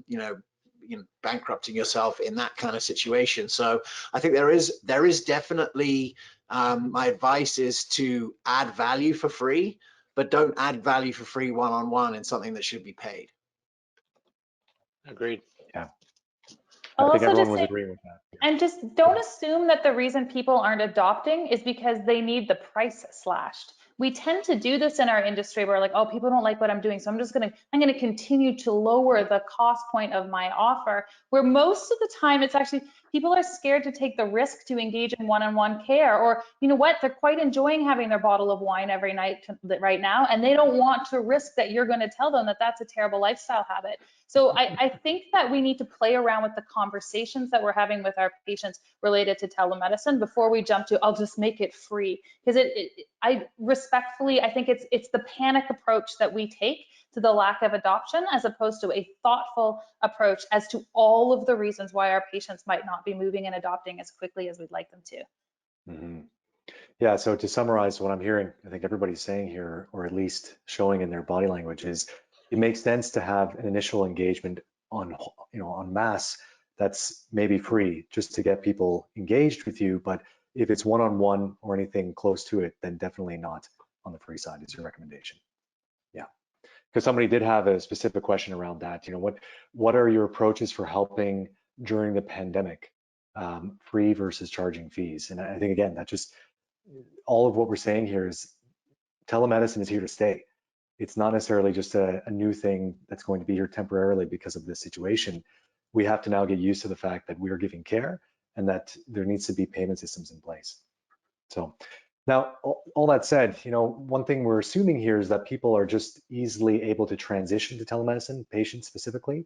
D: you know, bankrupting yourself in that kind of situation. So I think there is definitely my advice is to add value for free, but don't add value for free one-on-one in something that should be paid.
F: Agreed.
A: Yeah.
B: I'll
A: I think
B: also
A: everyone
B: just
A: was
B: say,
A: agreeing with that.
B: and just don't assume that the reason people aren't adopting is because they need the price slashed. We tend to do this in our industry where like, oh, people don't like what I'm doing, so I'm going to continue to lower the cost point of my offer, where most of the time it's actually people are scared to take the risk to engage in one-on-one care, or you know what, they're quite enjoying having their bottle of wine every night right now, and they don't want to risk that you're going to tell them that that's a terrible lifestyle habit. So I think that we need to play around with the conversations that we're having with our patients related to telemedicine before we jump to, I'll just make it free. Because I respectfully, I think it's the panic approach that we take to the lack of adoption, as opposed to a thoughtful approach as to all of the reasons why our patients might not be moving and adopting as quickly as we'd like them to.
A: Mm-hmm. Yeah, so to summarize what I'm hearing, I think everybody's saying here, or at least showing in their body language, is it makes sense to have an initial engagement en masse that's maybe free just to get people engaged with you. But if it's one-on-one or anything close to it, then definitely not on the free side is your recommendation. Yeah, because somebody did have a specific question around that. What are your approaches for helping during the pandemic, free versus charging fees? And I think, again, that just, all of what we're saying here is telemedicine is here to stay. It's not necessarily just a new thing that's going to be here temporarily because of this situation. We have to now get used to the fact that we are giving care and that there needs to be payment systems in place. So now, all that said, one thing we're assuming here is that people are just easily able to transition to telemedicine, patients specifically.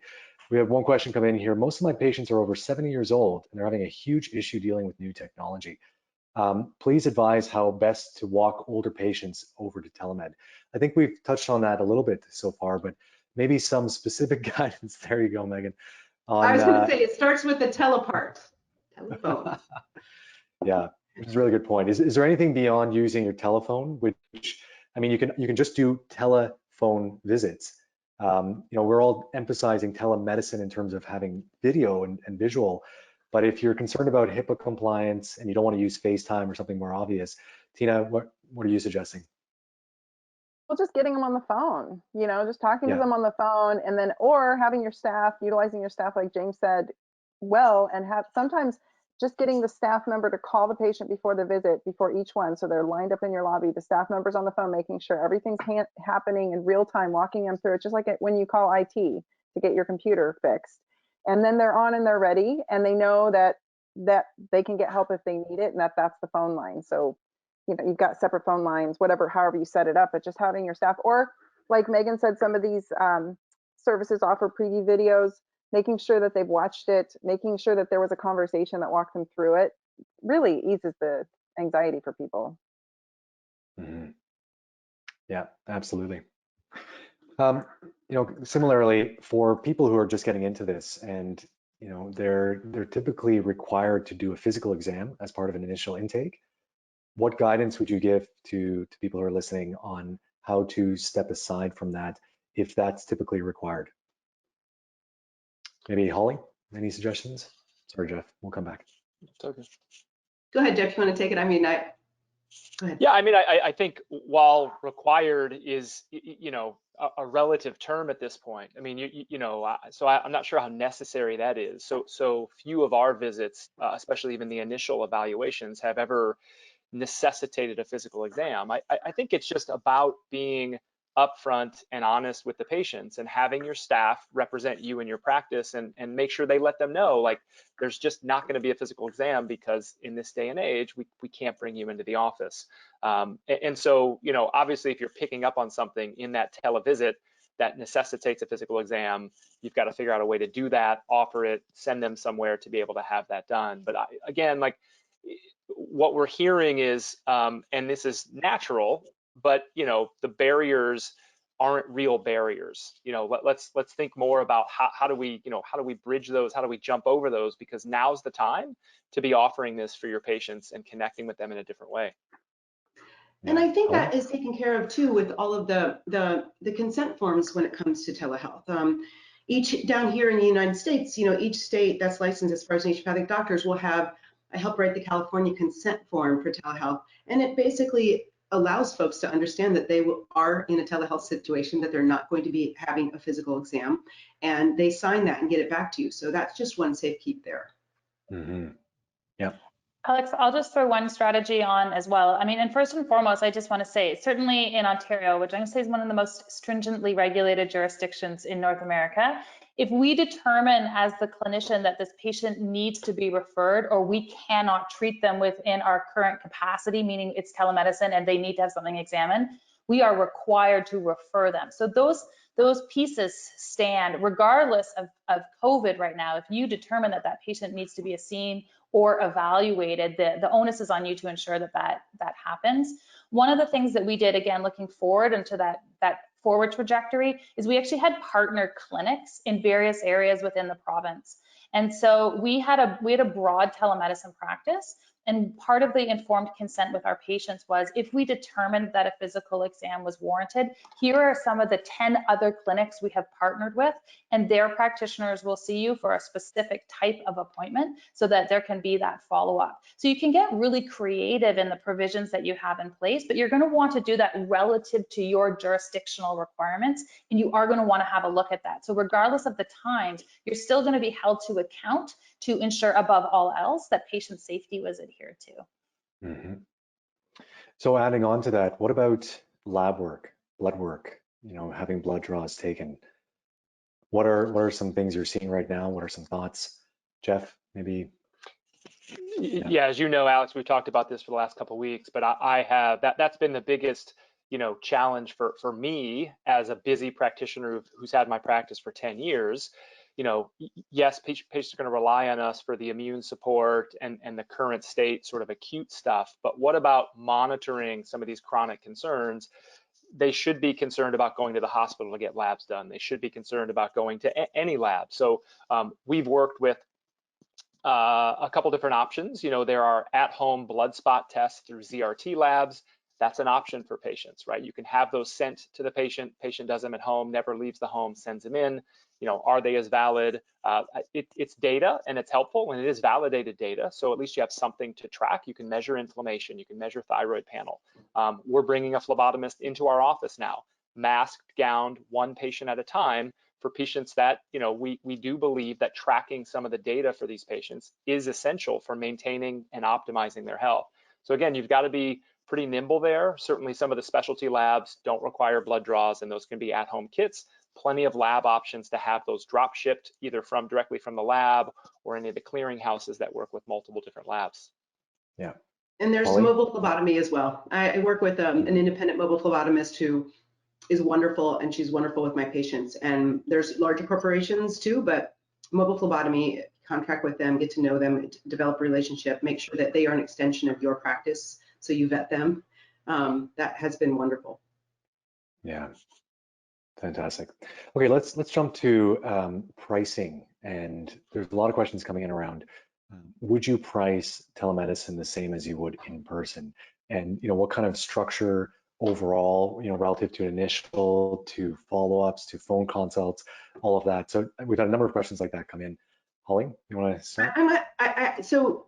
A: We have one question come in here. Most of my patients are over 70 years old and they're having a huge issue dealing with new technology. Please advise how best to walk older patients over to Telemed. I think we've touched on that a little bit so far, but maybe some specific guidance. There you go, Meghan.
C: I was going to say, it starts with the telepart, telephone.
A: Yeah, it's a really good point. Is there anything beyond using your telephone, which, I mean, you can just do telephone visits. We're all emphasizing telemedicine in terms of having video and visual, but if you're concerned about HIPAA compliance and you don't want to use FaceTime or something more obvious, Tina, what are you suggesting?
E: Well, just getting them on the phone, just talking to them on the phone, and then, or having your staff, utilizing your staff, like James said, and sometimes just getting the staff member to call the patient before the visit, before each one. So they're lined up in your lobby, the staff member's on the phone, making sure everything's happening in real time, walking them through it, just like when you call IT to get your computer fixed. And then they're on and they're ready, and they know that they can get help if they need it, and that's the phone line. So, you've got separate phone lines, however you set it up, but just having your staff, or like Meghan said, some of these services offer preview videos, making sure that they've watched it, making sure that there was a conversation that walked them through it, really eases the anxiety for people.
A: Mm-hmm. Yeah, absolutely. Similarly, for people who are just getting into this and, they're typically required to do a physical exam as part of an initial intake, what guidance would you give to people who are listening on how to step aside from that if that's typically required? Maybe Holly, any suggestions? Sorry, Jeff, we'll come back.
F: It's okay.
C: Go ahead, Jeff, you want to take it? I mean, go ahead.
F: Yeah, I mean, I think while required is, a relative term at this point. I mean, so I'm not sure how necessary that is. So few of our visits, especially even the initial evaluations, have ever necessitated a physical exam. I think it's just about being upfront and honest with the patients and having your staff represent you in your practice and make sure they let them know, like, there's just not going to be a physical exam because in this day and age, we can't bring you into the office. And so, obviously, if you're picking up on something in that televisit that necessitates a physical exam, you've got to figure out a way to do that, offer it, send them somewhere to be able to have that done. But again, like, what we're hearing is, and this is natural, but the barriers aren't real barriers. Let's think more about how do we bridge those, how do we jump over those, because now's the time to be offering this for your patients and connecting with them in a different way.
C: And I think that is taken care of too with all of the consent forms when it comes to telehealth. Each down here in the United States, each state that's licensed as far as naturopathic doctors will have, I help write the California consent form for telehealth, and it basically allows folks to understand that they are in a telehealth situation, that they're not going to be having a physical exam, and they sign that and get it back to you. So that's just one safe keep there.
A: Mm-hmm. Yeah.
B: Alex, I'll just throw one strategy on as well. I mean, and first and foremost, I just want to say, certainly in Ontario, which I'm going to say is one of the most stringently regulated jurisdictions in North America, if we determine as the clinician that this patient needs to be referred, or we cannot treat them within our current capacity, meaning it's telemedicine and they need to have something examined, we are required to refer them. So those pieces stand regardless of COVID right now. If you determine that that patient needs to be seen or evaluated, the onus is on you to ensure that happens. One of the things that we did, again, looking forward into that forward trajectory, is we actually had partner clinics in various areas within the province. And so we had a broad telemedicine practice, And part of the informed consent with our patients was, if we determined that a physical exam was warranted, here are some of the 10 other clinics we have partnered with, and their practitioners will see you for a specific type of appointment so that there can be that follow-up. So you can get really creative in the provisions that you have in place, but you're going to want to do that relative to your jurisdictional requirements, and you are going to want to have a look at that. So regardless of the times, you're still going to be held to account to ensure above all else that patient safety was adhered to.
A: Mm-hmm. So adding on to that, what about lab work, blood work, having blood draws taken? What are some things you're seeing right now? What are some thoughts? Jeff, maybe?
F: Yeah, as you know, Alex, we've talked about this for the last couple of weeks, but I have, that's been the biggest, challenge for me as a busy practitioner who's had my practice for 10 years. Yes, patients are going to rely on us for the immune support and the current state sort of acute stuff, but what about monitoring some of these chronic concerns? They should be concerned about going to the hospital to get labs done. They should be concerned about going to any lab. So we've worked with a couple different options. There are at-home blood spot tests through ZRT labs. That's an option for patients, right? You can have those sent to the patient. Patient does them at home, never leaves the home, sends them in. Are they as valid? It's data and it's helpful, and it is validated data. So at least you have something to track. You can measure inflammation. You can measure thyroid panel. We're bringing a phlebotomist into our office now, masked, gowned, one patient at a time, for patients that, we do believe that tracking some of the data for these patients is essential for maintaining and optimizing their health. So again, you've got to be pretty nimble there. Certainly some of the specialty labs don't require blood draws, and those can be at-home kits. Plenty of lab options to have those drop shipped either directly from the lab or any of the clearing houses that work with multiple different labs.
A: Yeah.
C: And there's
A: Holly?
C: mobile phlebotomy as well. I work with an independent mobile phlebotomist who is wonderful, and she's wonderful with my patients. And there's larger corporations too, but mobile phlebotomy, contract with them, get to know them, develop a relationship, make sure that they are an extension of your practice, so you vet them. That has been wonderful.
A: Yeah, fantastic. Okay, let's jump to pricing, and there's a lot of questions coming in around would you price telemedicine the same as you would in person, and what kind of structure overall, relative to initial, to follow-ups, to phone consults, all of that. So we've had a number of questions like that come in. Holly, you want to start?
C: So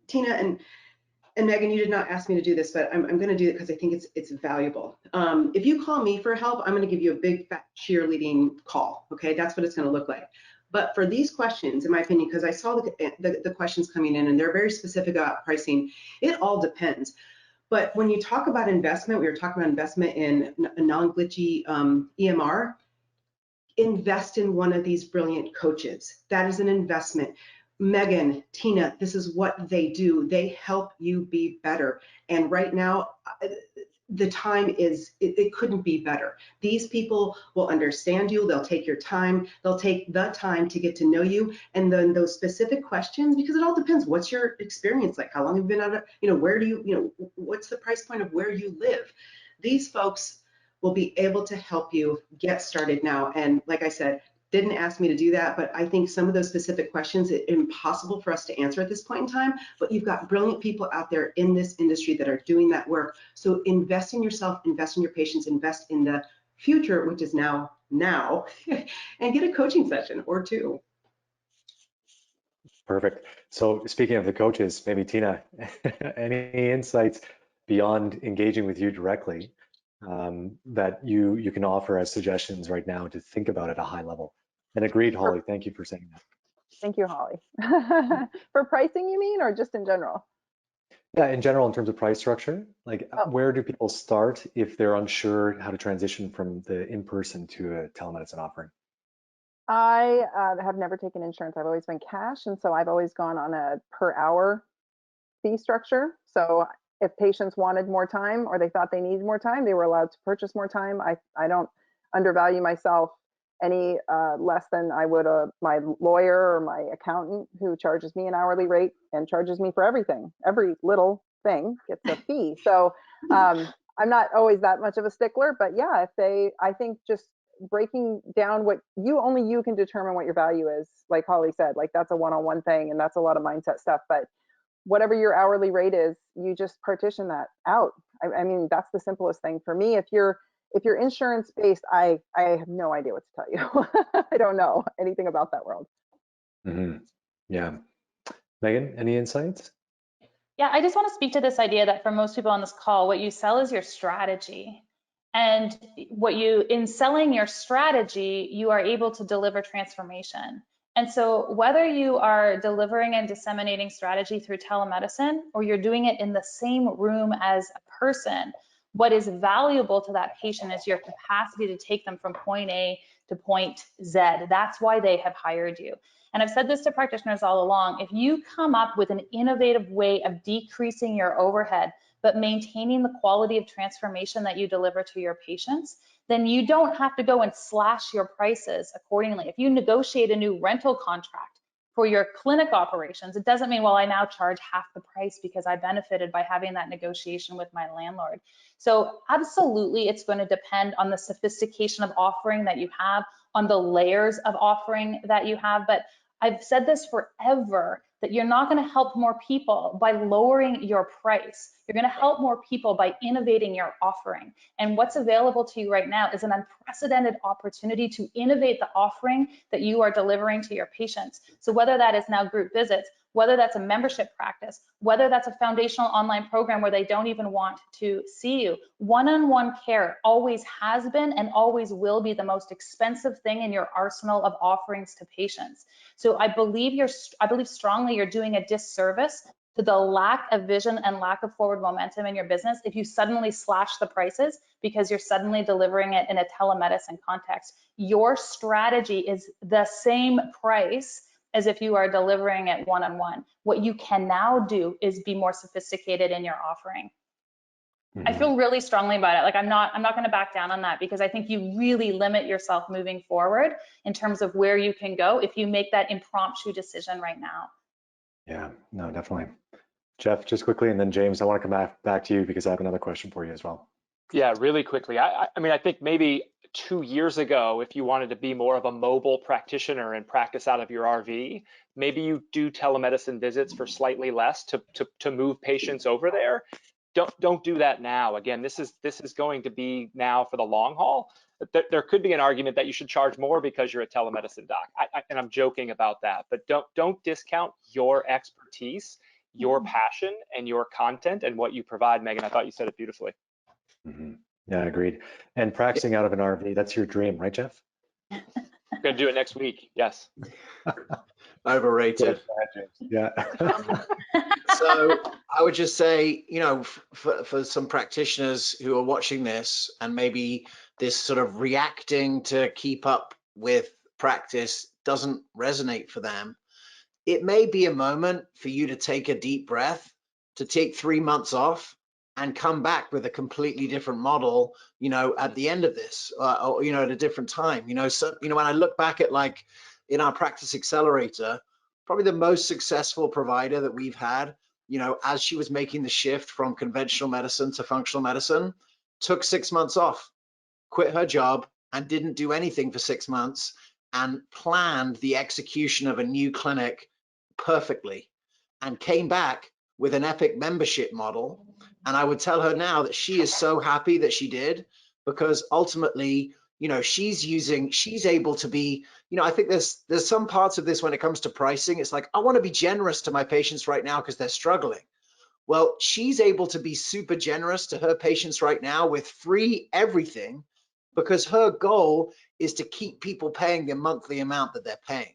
C: Tina and Megan, you did not ask me to do this, but I'm going to do it because I think it's valuable. If you call me for help, I'm going to give you a big fat cheerleading call. Okay, that's what it's going to look like. But for these questions, in my opinion, because I saw the questions coming in and they're very specific about pricing, it all depends. But when you talk about investment, we were talking about investment in a non-glitchy EMR, invest in one of these brilliant coaches. That is an investment. Megan, Tina, this is what they do. They help you be better. And right now, the time is, it couldn't be better. These people will understand you. They'll take your time. They'll take the time to get to know you. And then those specific questions, because it all depends. What's your experience like? How long have you been out of, where do you, what's the price point of where you live? These folks will be able to help you get started now. And like I said, didn't ask me to do that, but I think some of those specific questions are impossible for us to answer at this point in time, but you've got brilliant people out there in this industry that are doing that work. So invest in yourself, invest in your patients, invest in the future, which is now, and get a coaching session or two.
A: Perfect. So speaking of the coaches, maybe Tina, any insights beyond engaging with you directly that you can offer as suggestions right now to think about at a high level? And agreed, Holly, thank you for saying that.
E: Thank you, Holly. For pricing, you mean, or just in general?
A: Yeah, in general, in terms of price structure, like where do people start if they're unsure how to transition from the in-person to a telemedicine offering?
E: I have never taken insurance. I've always been cash, and so I've always gone on a per hour fee structure. So if patients wanted more time or they thought they needed more time, they were allowed to purchase more time. I don't undervalue myself any less than I would my lawyer or my accountant, who charges me an hourly rate and charges me for everything. Every little thing gets a fee. So I'm not always that much of a stickler, but yeah, I think just breaking down what only you can determine what your value is, like Holly said, like that's a one-on-one thing, and that's a lot of mindset stuff. But whatever your hourly rate is, you just partition that out. I mean, that's the simplest thing for me. If you're insurance based, I have no idea what to tell you. I don't know anything about that world.
A: Yeah. Megan, any insights?
B: Yeah, I just want to speak to this idea that for most people on this call, what you sell is your strategy. And in selling your strategy, you are able to deliver transformation. And so whether you are delivering and disseminating strategy through telemedicine, or you're doing it in the same room as a person, what is valuable to that patient is your capacity to take them from point A to point Z. That's why they have hired you. And I've said this to practitioners all along, if you come up with an innovative way of decreasing your overhead, but maintaining the quality of transformation that you deliver to your patients, then you don't have to go and slash your prices accordingly. If you negotiate a new rental contract for your clinic operations, it doesn't mean, well, I now charge half the price because I benefited by having that negotiation with my landlord. So absolutely, it's going to depend on the sophistication of offering that you have, on the layers of offering that you have. But I've said this forever, that you're not going to help more people by lowering your price. You're going to help more people by innovating your offering. And what's available to you right now is an unprecedented opportunity to innovate the offering that you are delivering to your patients. So whether that is now group visits, whether that's a membership practice, whether that's a foundational online program where they don't even want to see you, one-on-one care always has been and always will be the most expensive thing in your arsenal of offerings to patients. So I believe strongly you're doing a disservice to the lack of vision and lack of forward momentum in your business if you suddenly slash the prices because you're suddenly delivering it in a telemedicine context. Your strategy is the same price as if you are delivering it one-on-one. What you can now do is be more sophisticated in your offering. I feel really strongly about it. Like I'm not going to back down on that, because I think you really limit yourself moving forward in terms of where you can go if you make that impromptu decision right now.
A: Yeah, no, definitely. Jeff, just quickly, and then James, I want to come back to you because I have another question for you as well.
F: Yeah, really quickly. I mean, I think maybe 2 years ago, if you wanted to be more of a mobile practitioner and practice out of your RV, maybe you do telemedicine visits for slightly less to move patients over there. Don't do that now. Again, this is going to be now for the long haul. There could be an argument that you should charge more because you're a telemedicine doc, and I'm joking about that. But don't discount your expertise, your passion, and your content and what you provide, Megan. I thought you said it beautifully.
A: Yeah, agreed. And practicing out of an RV, that's your dream, right, Jeff?
F: I'm gonna do it next week. Yes.
D: Overrated.
A: Yeah.
D: So I would just say, you know, for some practitioners who are watching this and maybe this sort of reacting to keep up with practice doesn't resonate for them, it may be a moment for you to take a deep breath, to take 3 months off and come back with a completely different model, you know, at the end of this, or, you know, at a different time. You know, so, you know, when I look back at, like, in our practice accelerator, probably the most successful provider that we've had, you know, as she was making the shift from conventional medicine to functional medicine, took 6 months off, quit her job and didn't do anything for 6 months, and planned the execution of a new clinic perfectly, and came back with an epic membership model. And I would tell her now that she is so happy that she did, because ultimately, you know, she's able to be, you know, I think there's some parts of this when it comes to pricing. It's like, I want to be generous to my patients right now because they're struggling. Well, she's able to be super generous to her patients right now with free everything, because her goal is to keep people paying the monthly amount that they're paying.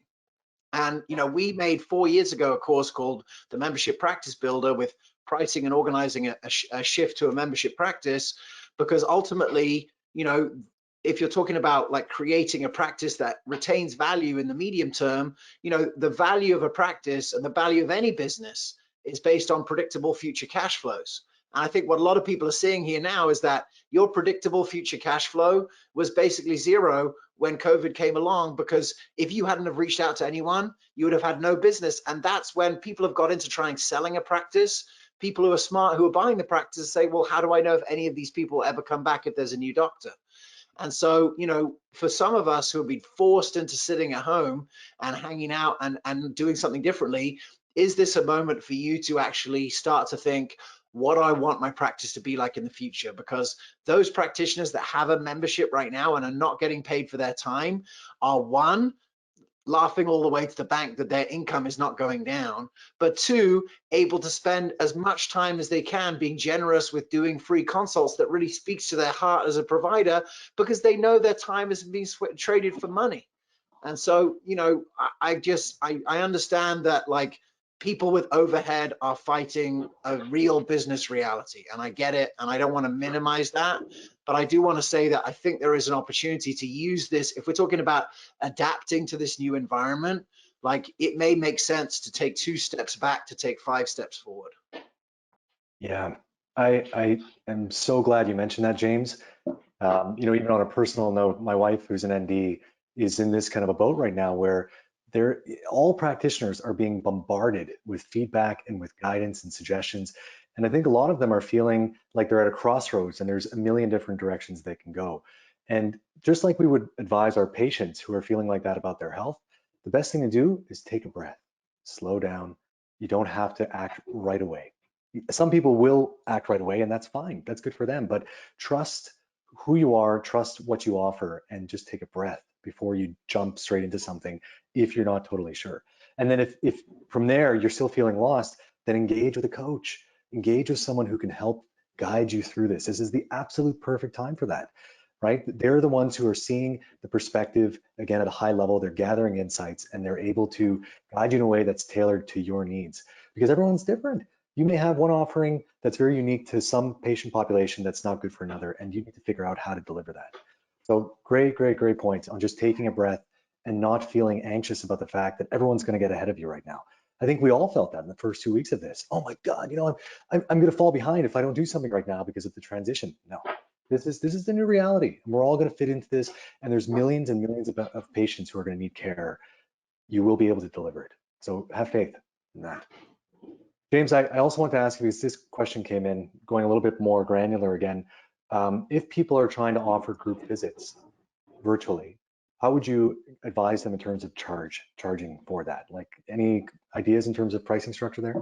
D: And, you know, we made 4 years ago a course called the Membership Practice Builder with pricing and organizing a shift to a membership practice, because ultimately, you know, if you're talking about like creating a practice that retains value in the medium term, you know, the value of a practice and the value of any business is based on predictable future cash flows. And I think what a lot of people are seeing here now is that your predictable future cash flow was basically zero when COVID came along, because if you hadn't have reached out to anyone, you would have had no business. And that's when people have got into trying selling a practice. People who are smart, who are buying the practice, say, well, how do I know if any of these people ever come back if there's a new doctor? And so, you know, for some of us who have been forced into sitting at home and hanging out and doing something differently, is this a moment for you to actually start to think, what do I want my practice to be like in the future? Because those practitioners that have a membership right now and are not getting paid for their time are, one, laughing all the way to the bank that their income is not going down, but two, able to spend as much time as they can being generous with doing free consults that really speaks to their heart as a provider, because they know their time is being traded for money. And so, you know, I understand that, like, people with overhead are fighting a real business reality, and I get it, and I don't want to minimize that, but I do want to say that I think there is an opportunity to use this. If we're talking about adapting to this new environment, like, it may make sense to take 2 steps back to take 5 steps forward.
A: Yeah, I am so glad you mentioned that, James. You know, even on a personal note, my wife, who's an ND, is in this kind of a boat right now where all practitioners are being bombarded with feedback and with guidance and suggestions. And I think a lot of them are feeling like they're at a crossroads and there's a million different directions they can go. And just like we would advise our patients who are feeling like that about their health, the best thing to do is take a breath, slow down. You don't have to act right away. Some people will act right away, and that's fine. That's good for them. But trust who you are, trust what you offer, and just take a breath before you jump straight into something if you're not totally sure. And then if from there you're still feeling lost, then engage with a coach, engage with someone who can help guide you through this. This is the absolute perfect time for that, right? They're the ones who are seeing the perspective, again, at a high level. They're gathering insights, and they're able to guide you in a way that's tailored to your needs, because everyone's different. You may have one offering that's very unique to some patient population that's not good for another, and you need to figure out how to deliver that. So great point on just taking a breath and not feeling anxious about the fact that everyone's going to get ahead of you right now. I think we all felt that in the first 2 weeks of this. Oh my God, you know, I'm going to fall behind if I don't do something right now because of the transition. No, this is the new reality, and we're all going to fit into this. And there's millions and millions of patients who are going to need care. You will be able to deliver it. So have faith in that. James, I also want to ask you, because this question came in going a little bit more granular again. If people are trying to offer group visits virtually, how would you advise them in terms of charging for that? Like, any ideas in terms of pricing structure there?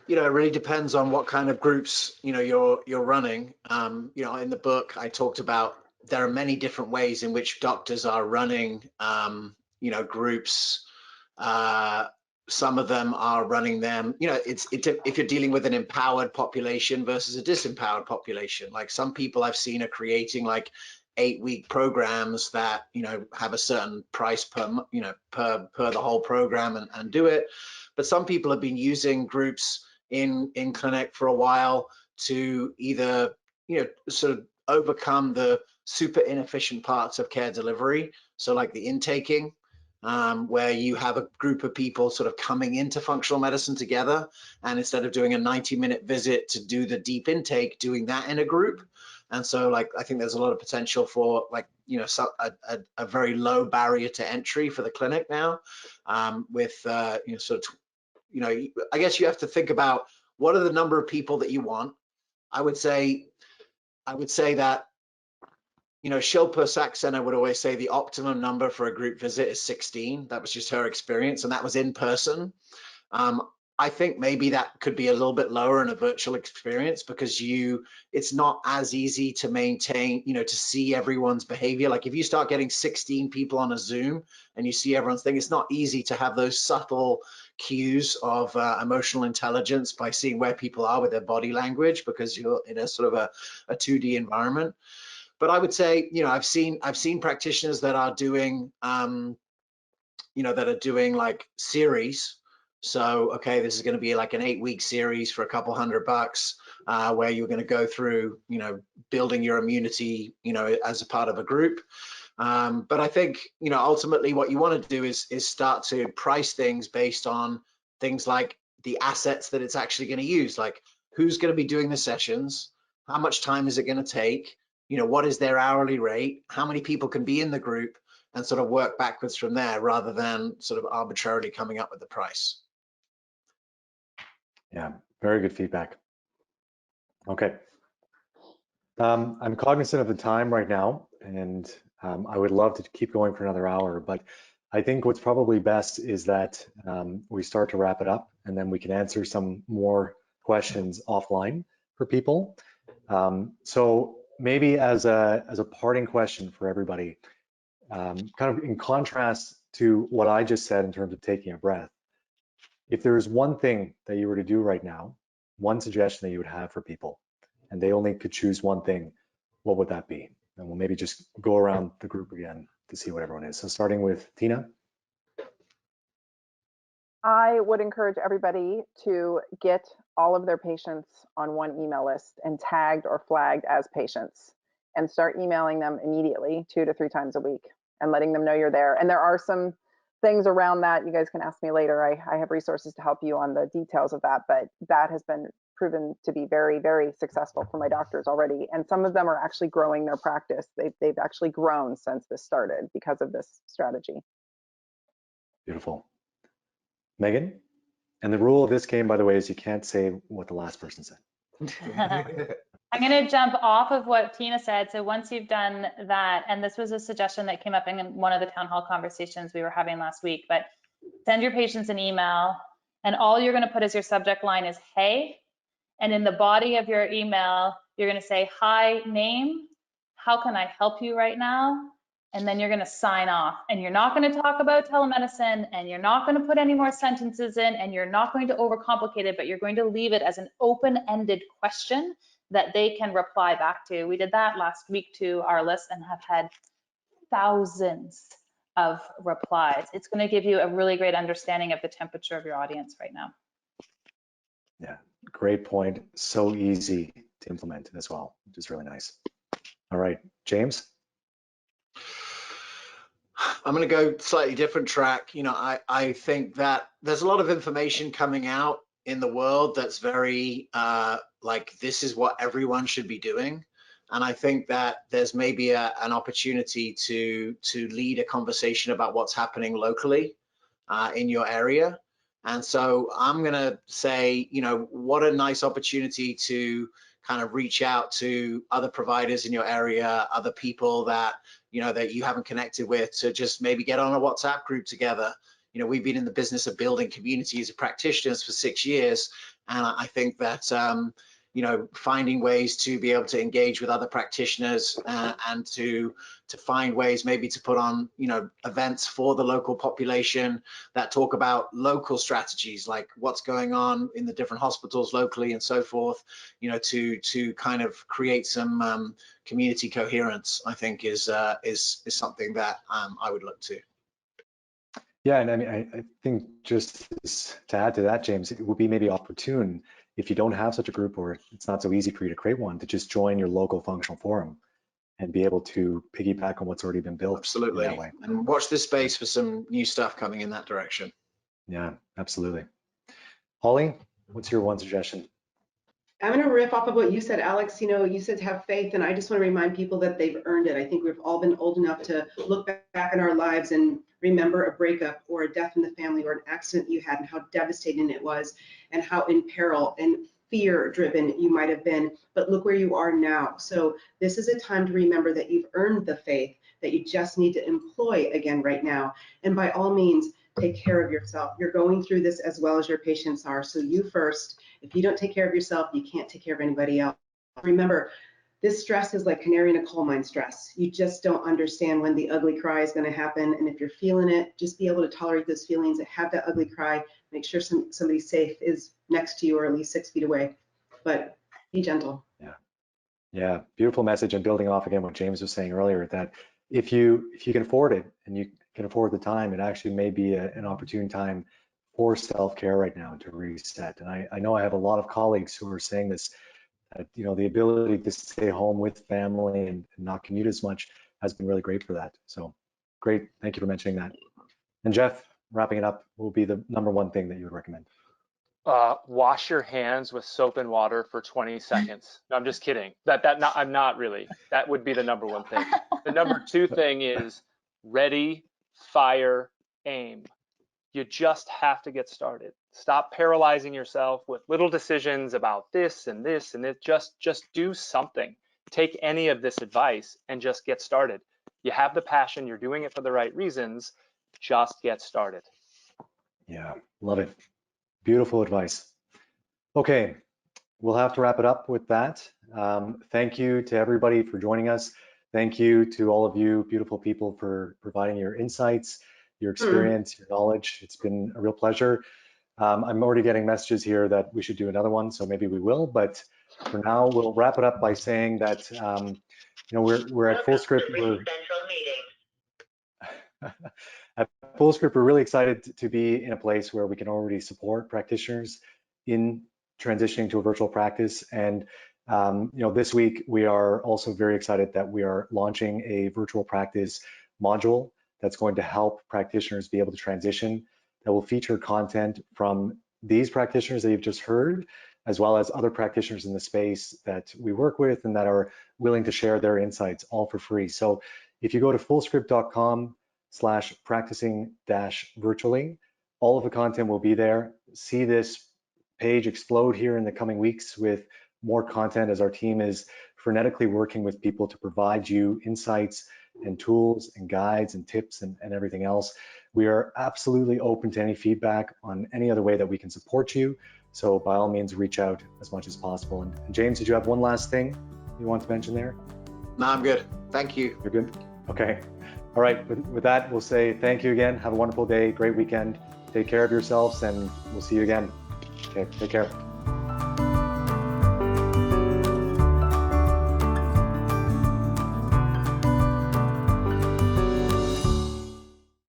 D: You know, it really depends on what kind of groups, you know, you're running. You know, in the book, I talked about there are many different ways in which doctors are running, you know, groups. Some of them are running them, you know, if you're dealing with an empowered population versus a disempowered population. Like, some people I've seen are creating like 8-week programs that, you know, have a certain price per, you know, per the whole program and do it. But some people have been using groups in clinic for a while to either, you know, sort of overcome the super inefficient parts of care delivery. So like the intaking, where you have a group of people sort of coming into functional medicine together, and instead of doing a 90-minute visit to do the deep intake, doing that in a group. And so, like, I think there's a lot of potential for, like, you know, a very low barrier to entry for the clinic now, with you know, sort of, you know, I guess you have to think about what are the number of people that you want. I would say that, you know, Shilpa Saxena would always say the optimum number for a group visit is 16. That was just her experience, and that was in person. I think maybe that could be a little bit lower in a virtual experience, because it's not as easy to maintain, you know, to see everyone's behavior. Like, if you start getting 16 people on a Zoom and you see everyone's thing, it's not easy to have those subtle cues of emotional intelligence by seeing where people are with their body language, because you're in a sort of a 2D environment. But I would say, you know, I've seen practitioners that are doing, you know, that are doing like series. So, okay, this is going to be like an 8-week series for a couple $100, where you're going to go through, you know, building your immunity, you know, as a part of a group. But I think, you know, ultimately what you want to do is start to price things based on things like the assets that it's actually going to use, like who's going to be doing the sessions, how much time is it going to take, you know, what is their hourly rate, how many people can be in the group, and sort of work backwards from there, rather than sort of arbitrarily coming up with the price.
A: Yeah, very good feedback. Okay. I'm cognizant of the time right now, and I would love to keep going for another hour, but I think what's probably best is that we start to wrap it up, and then we can answer some more questions offline for people. So maybe as a parting question for everybody, kind of in contrast to what I just said in terms of taking a breath, if there is one thing that you were to do right now, one suggestion that you would have for people, and they only could choose one thing, what would that be? And we'll maybe just go around the group again to see what everyone is. So starting with Tina.
E: I would encourage everybody to get all of their patients on one email list and tagged or flagged as patients, and start emailing them immediately 2 to 3 times a week and letting them know you're there. And there are some things around that. You guys can ask me later. I have resources to help you on the details of that, but that has been proven to be very, very successful for my doctors already. And some of them are actually growing their practice. They've actually grown since this started because of this strategy.
A: Beautiful. Meghan? And the rule of this game, by the way, is you can't say what the last person said.
B: I'm going to jump off of what Tina said. So once you've done that, and this was a suggestion that came up in one of the town hall conversations we were having last week, but send your patients an email, and all you're going to put as your subject line is hey, and in the body of your email, you're going to say, hi, name, how can I help you right now? And then you're going to sign off, and you're not going to talk about telemedicine, and you're not going to put any more sentences in, and you're not going to overcomplicate it, but you're going to leave it as an open-ended question that they can reply back to. We did that last week to our list and have had thousands of replies. It's going to give you a really great understanding of the temperature of your audience right now.
A: Yeah, great point. So easy to implement as well, which is really nice. All right, James?
D: I'm going to go slightly different track. You know, I think that there's a lot of information coming out in the world that's very like this is what everyone should be doing. And I think that there's maybe an opportunity to lead a conversation about what's happening locally in your area. And so I'm going to say, you know, what a nice opportunity to kind of reach out to other providers in your area, other people that, you know, that you haven't connected with, to just maybe get on a WhatsApp group together. You know, we've been in the business of building communities of practitioners for 6 years. And I think that, you know, finding ways to be able to engage with other practitioners and to find ways maybe to put on, you know, events for the local population that talk about local strategies, like what's going on in the different hospitals locally and so forth, you know, to kind of create some community coherence, I think is something that I would look to.
A: Yeah, and I mean, I think just to add to that, James, it would be maybe opportune if you don't have such a group, or it's not so easy for you to create one, to just join your local functional forum and be able to piggyback on what's already been built.
D: Absolutely.
A: That way.
D: And watch this space for some new stuff coming in that direction.
A: Yeah, absolutely. Holly, what's your one suggestion?
C: I'm going to riff off of what you said, Alex. You know, you said have faith, and I just want to remind people that they've earned it. I think we've all been old enough to look back in our lives and remember a breakup or a death in the family or an accident you had and how devastating it was and how in peril and fear-driven you might have been. But look where you are now. So this is a time to remember that you've earned the faith that you just need to employ again right now. And by all means, take care of yourself. You're going through this as well as your patients are. So you first. If you don't take care of yourself, you can't take care of anybody else. Remember, this stress is like canary in a coal mine stress. You just don't understand when the ugly cry is going to happen. And if you're feeling it, just be able to tolerate those feelings and have that ugly cry. Make sure somebody safe is next to you or at least 6 feet away. But be gentle.
A: Yeah, beautiful message. And building off again what James was saying earlier, that if you can afford it and you can afford the time, it actually may be an opportune time for self-care right now to reset. And I know I have a lot of colleagues who are saying this, you know, the ability to stay home with family and not commute as much has been really great for that. So great, thank you for mentioning that. And Jeff, wrapping it up, will be the #1 thing that you would recommend?
F: Wash your hands with soap and water for 20 seconds. No, I'm just kidding. I'm not really. That would be the #1 thing. The #2 thing is ready, fire, aim. You just have to get started. Stop paralyzing yourself with little decisions about this and this and it. Just do something. Take any of this advice and just get started. You have the passion, you're doing it for the right reasons. just get started.
A: Yeah, love it. Beautiful advice. Okay, we'll have to wrap it up with that. Thank you to everybody for joining us. Thank you to all of you beautiful people for providing your insights, your experience, your knowledge. It's been a real pleasure. I'm already getting messages here that we should do another one, so maybe we will. But for now, we'll wrap it up by saying that we're at Fullscript. At Fullscript, we're really excited to be in a place where we can already support practitioners in transitioning to a virtual practice. And this week we are also very excited that we are launching a virtual practice module that's going to help practitioners be able to transition, that will feature content from these practitioners that you've just heard, as well as other practitioners in the space that we work with and that are willing to share their insights, all for free. So if you go to fullscript.com/practicing-virtually, all of the content will be there. See this page explode here in the coming weeks with more content as our team is frenetically working with people to provide you insights and tools and guides and tips and everything else. We are absolutely open to any feedback on any other way that we can support you. So by all means, reach out as much as possible. And James, did you have one last thing you want to mention there?
D: No, I'm good. Thank you.
A: You're good? Okay. All right. With that, we'll say thank you again. Have a wonderful day, great weekend. Take care of yourselves, and we'll see you again. Okay, take care.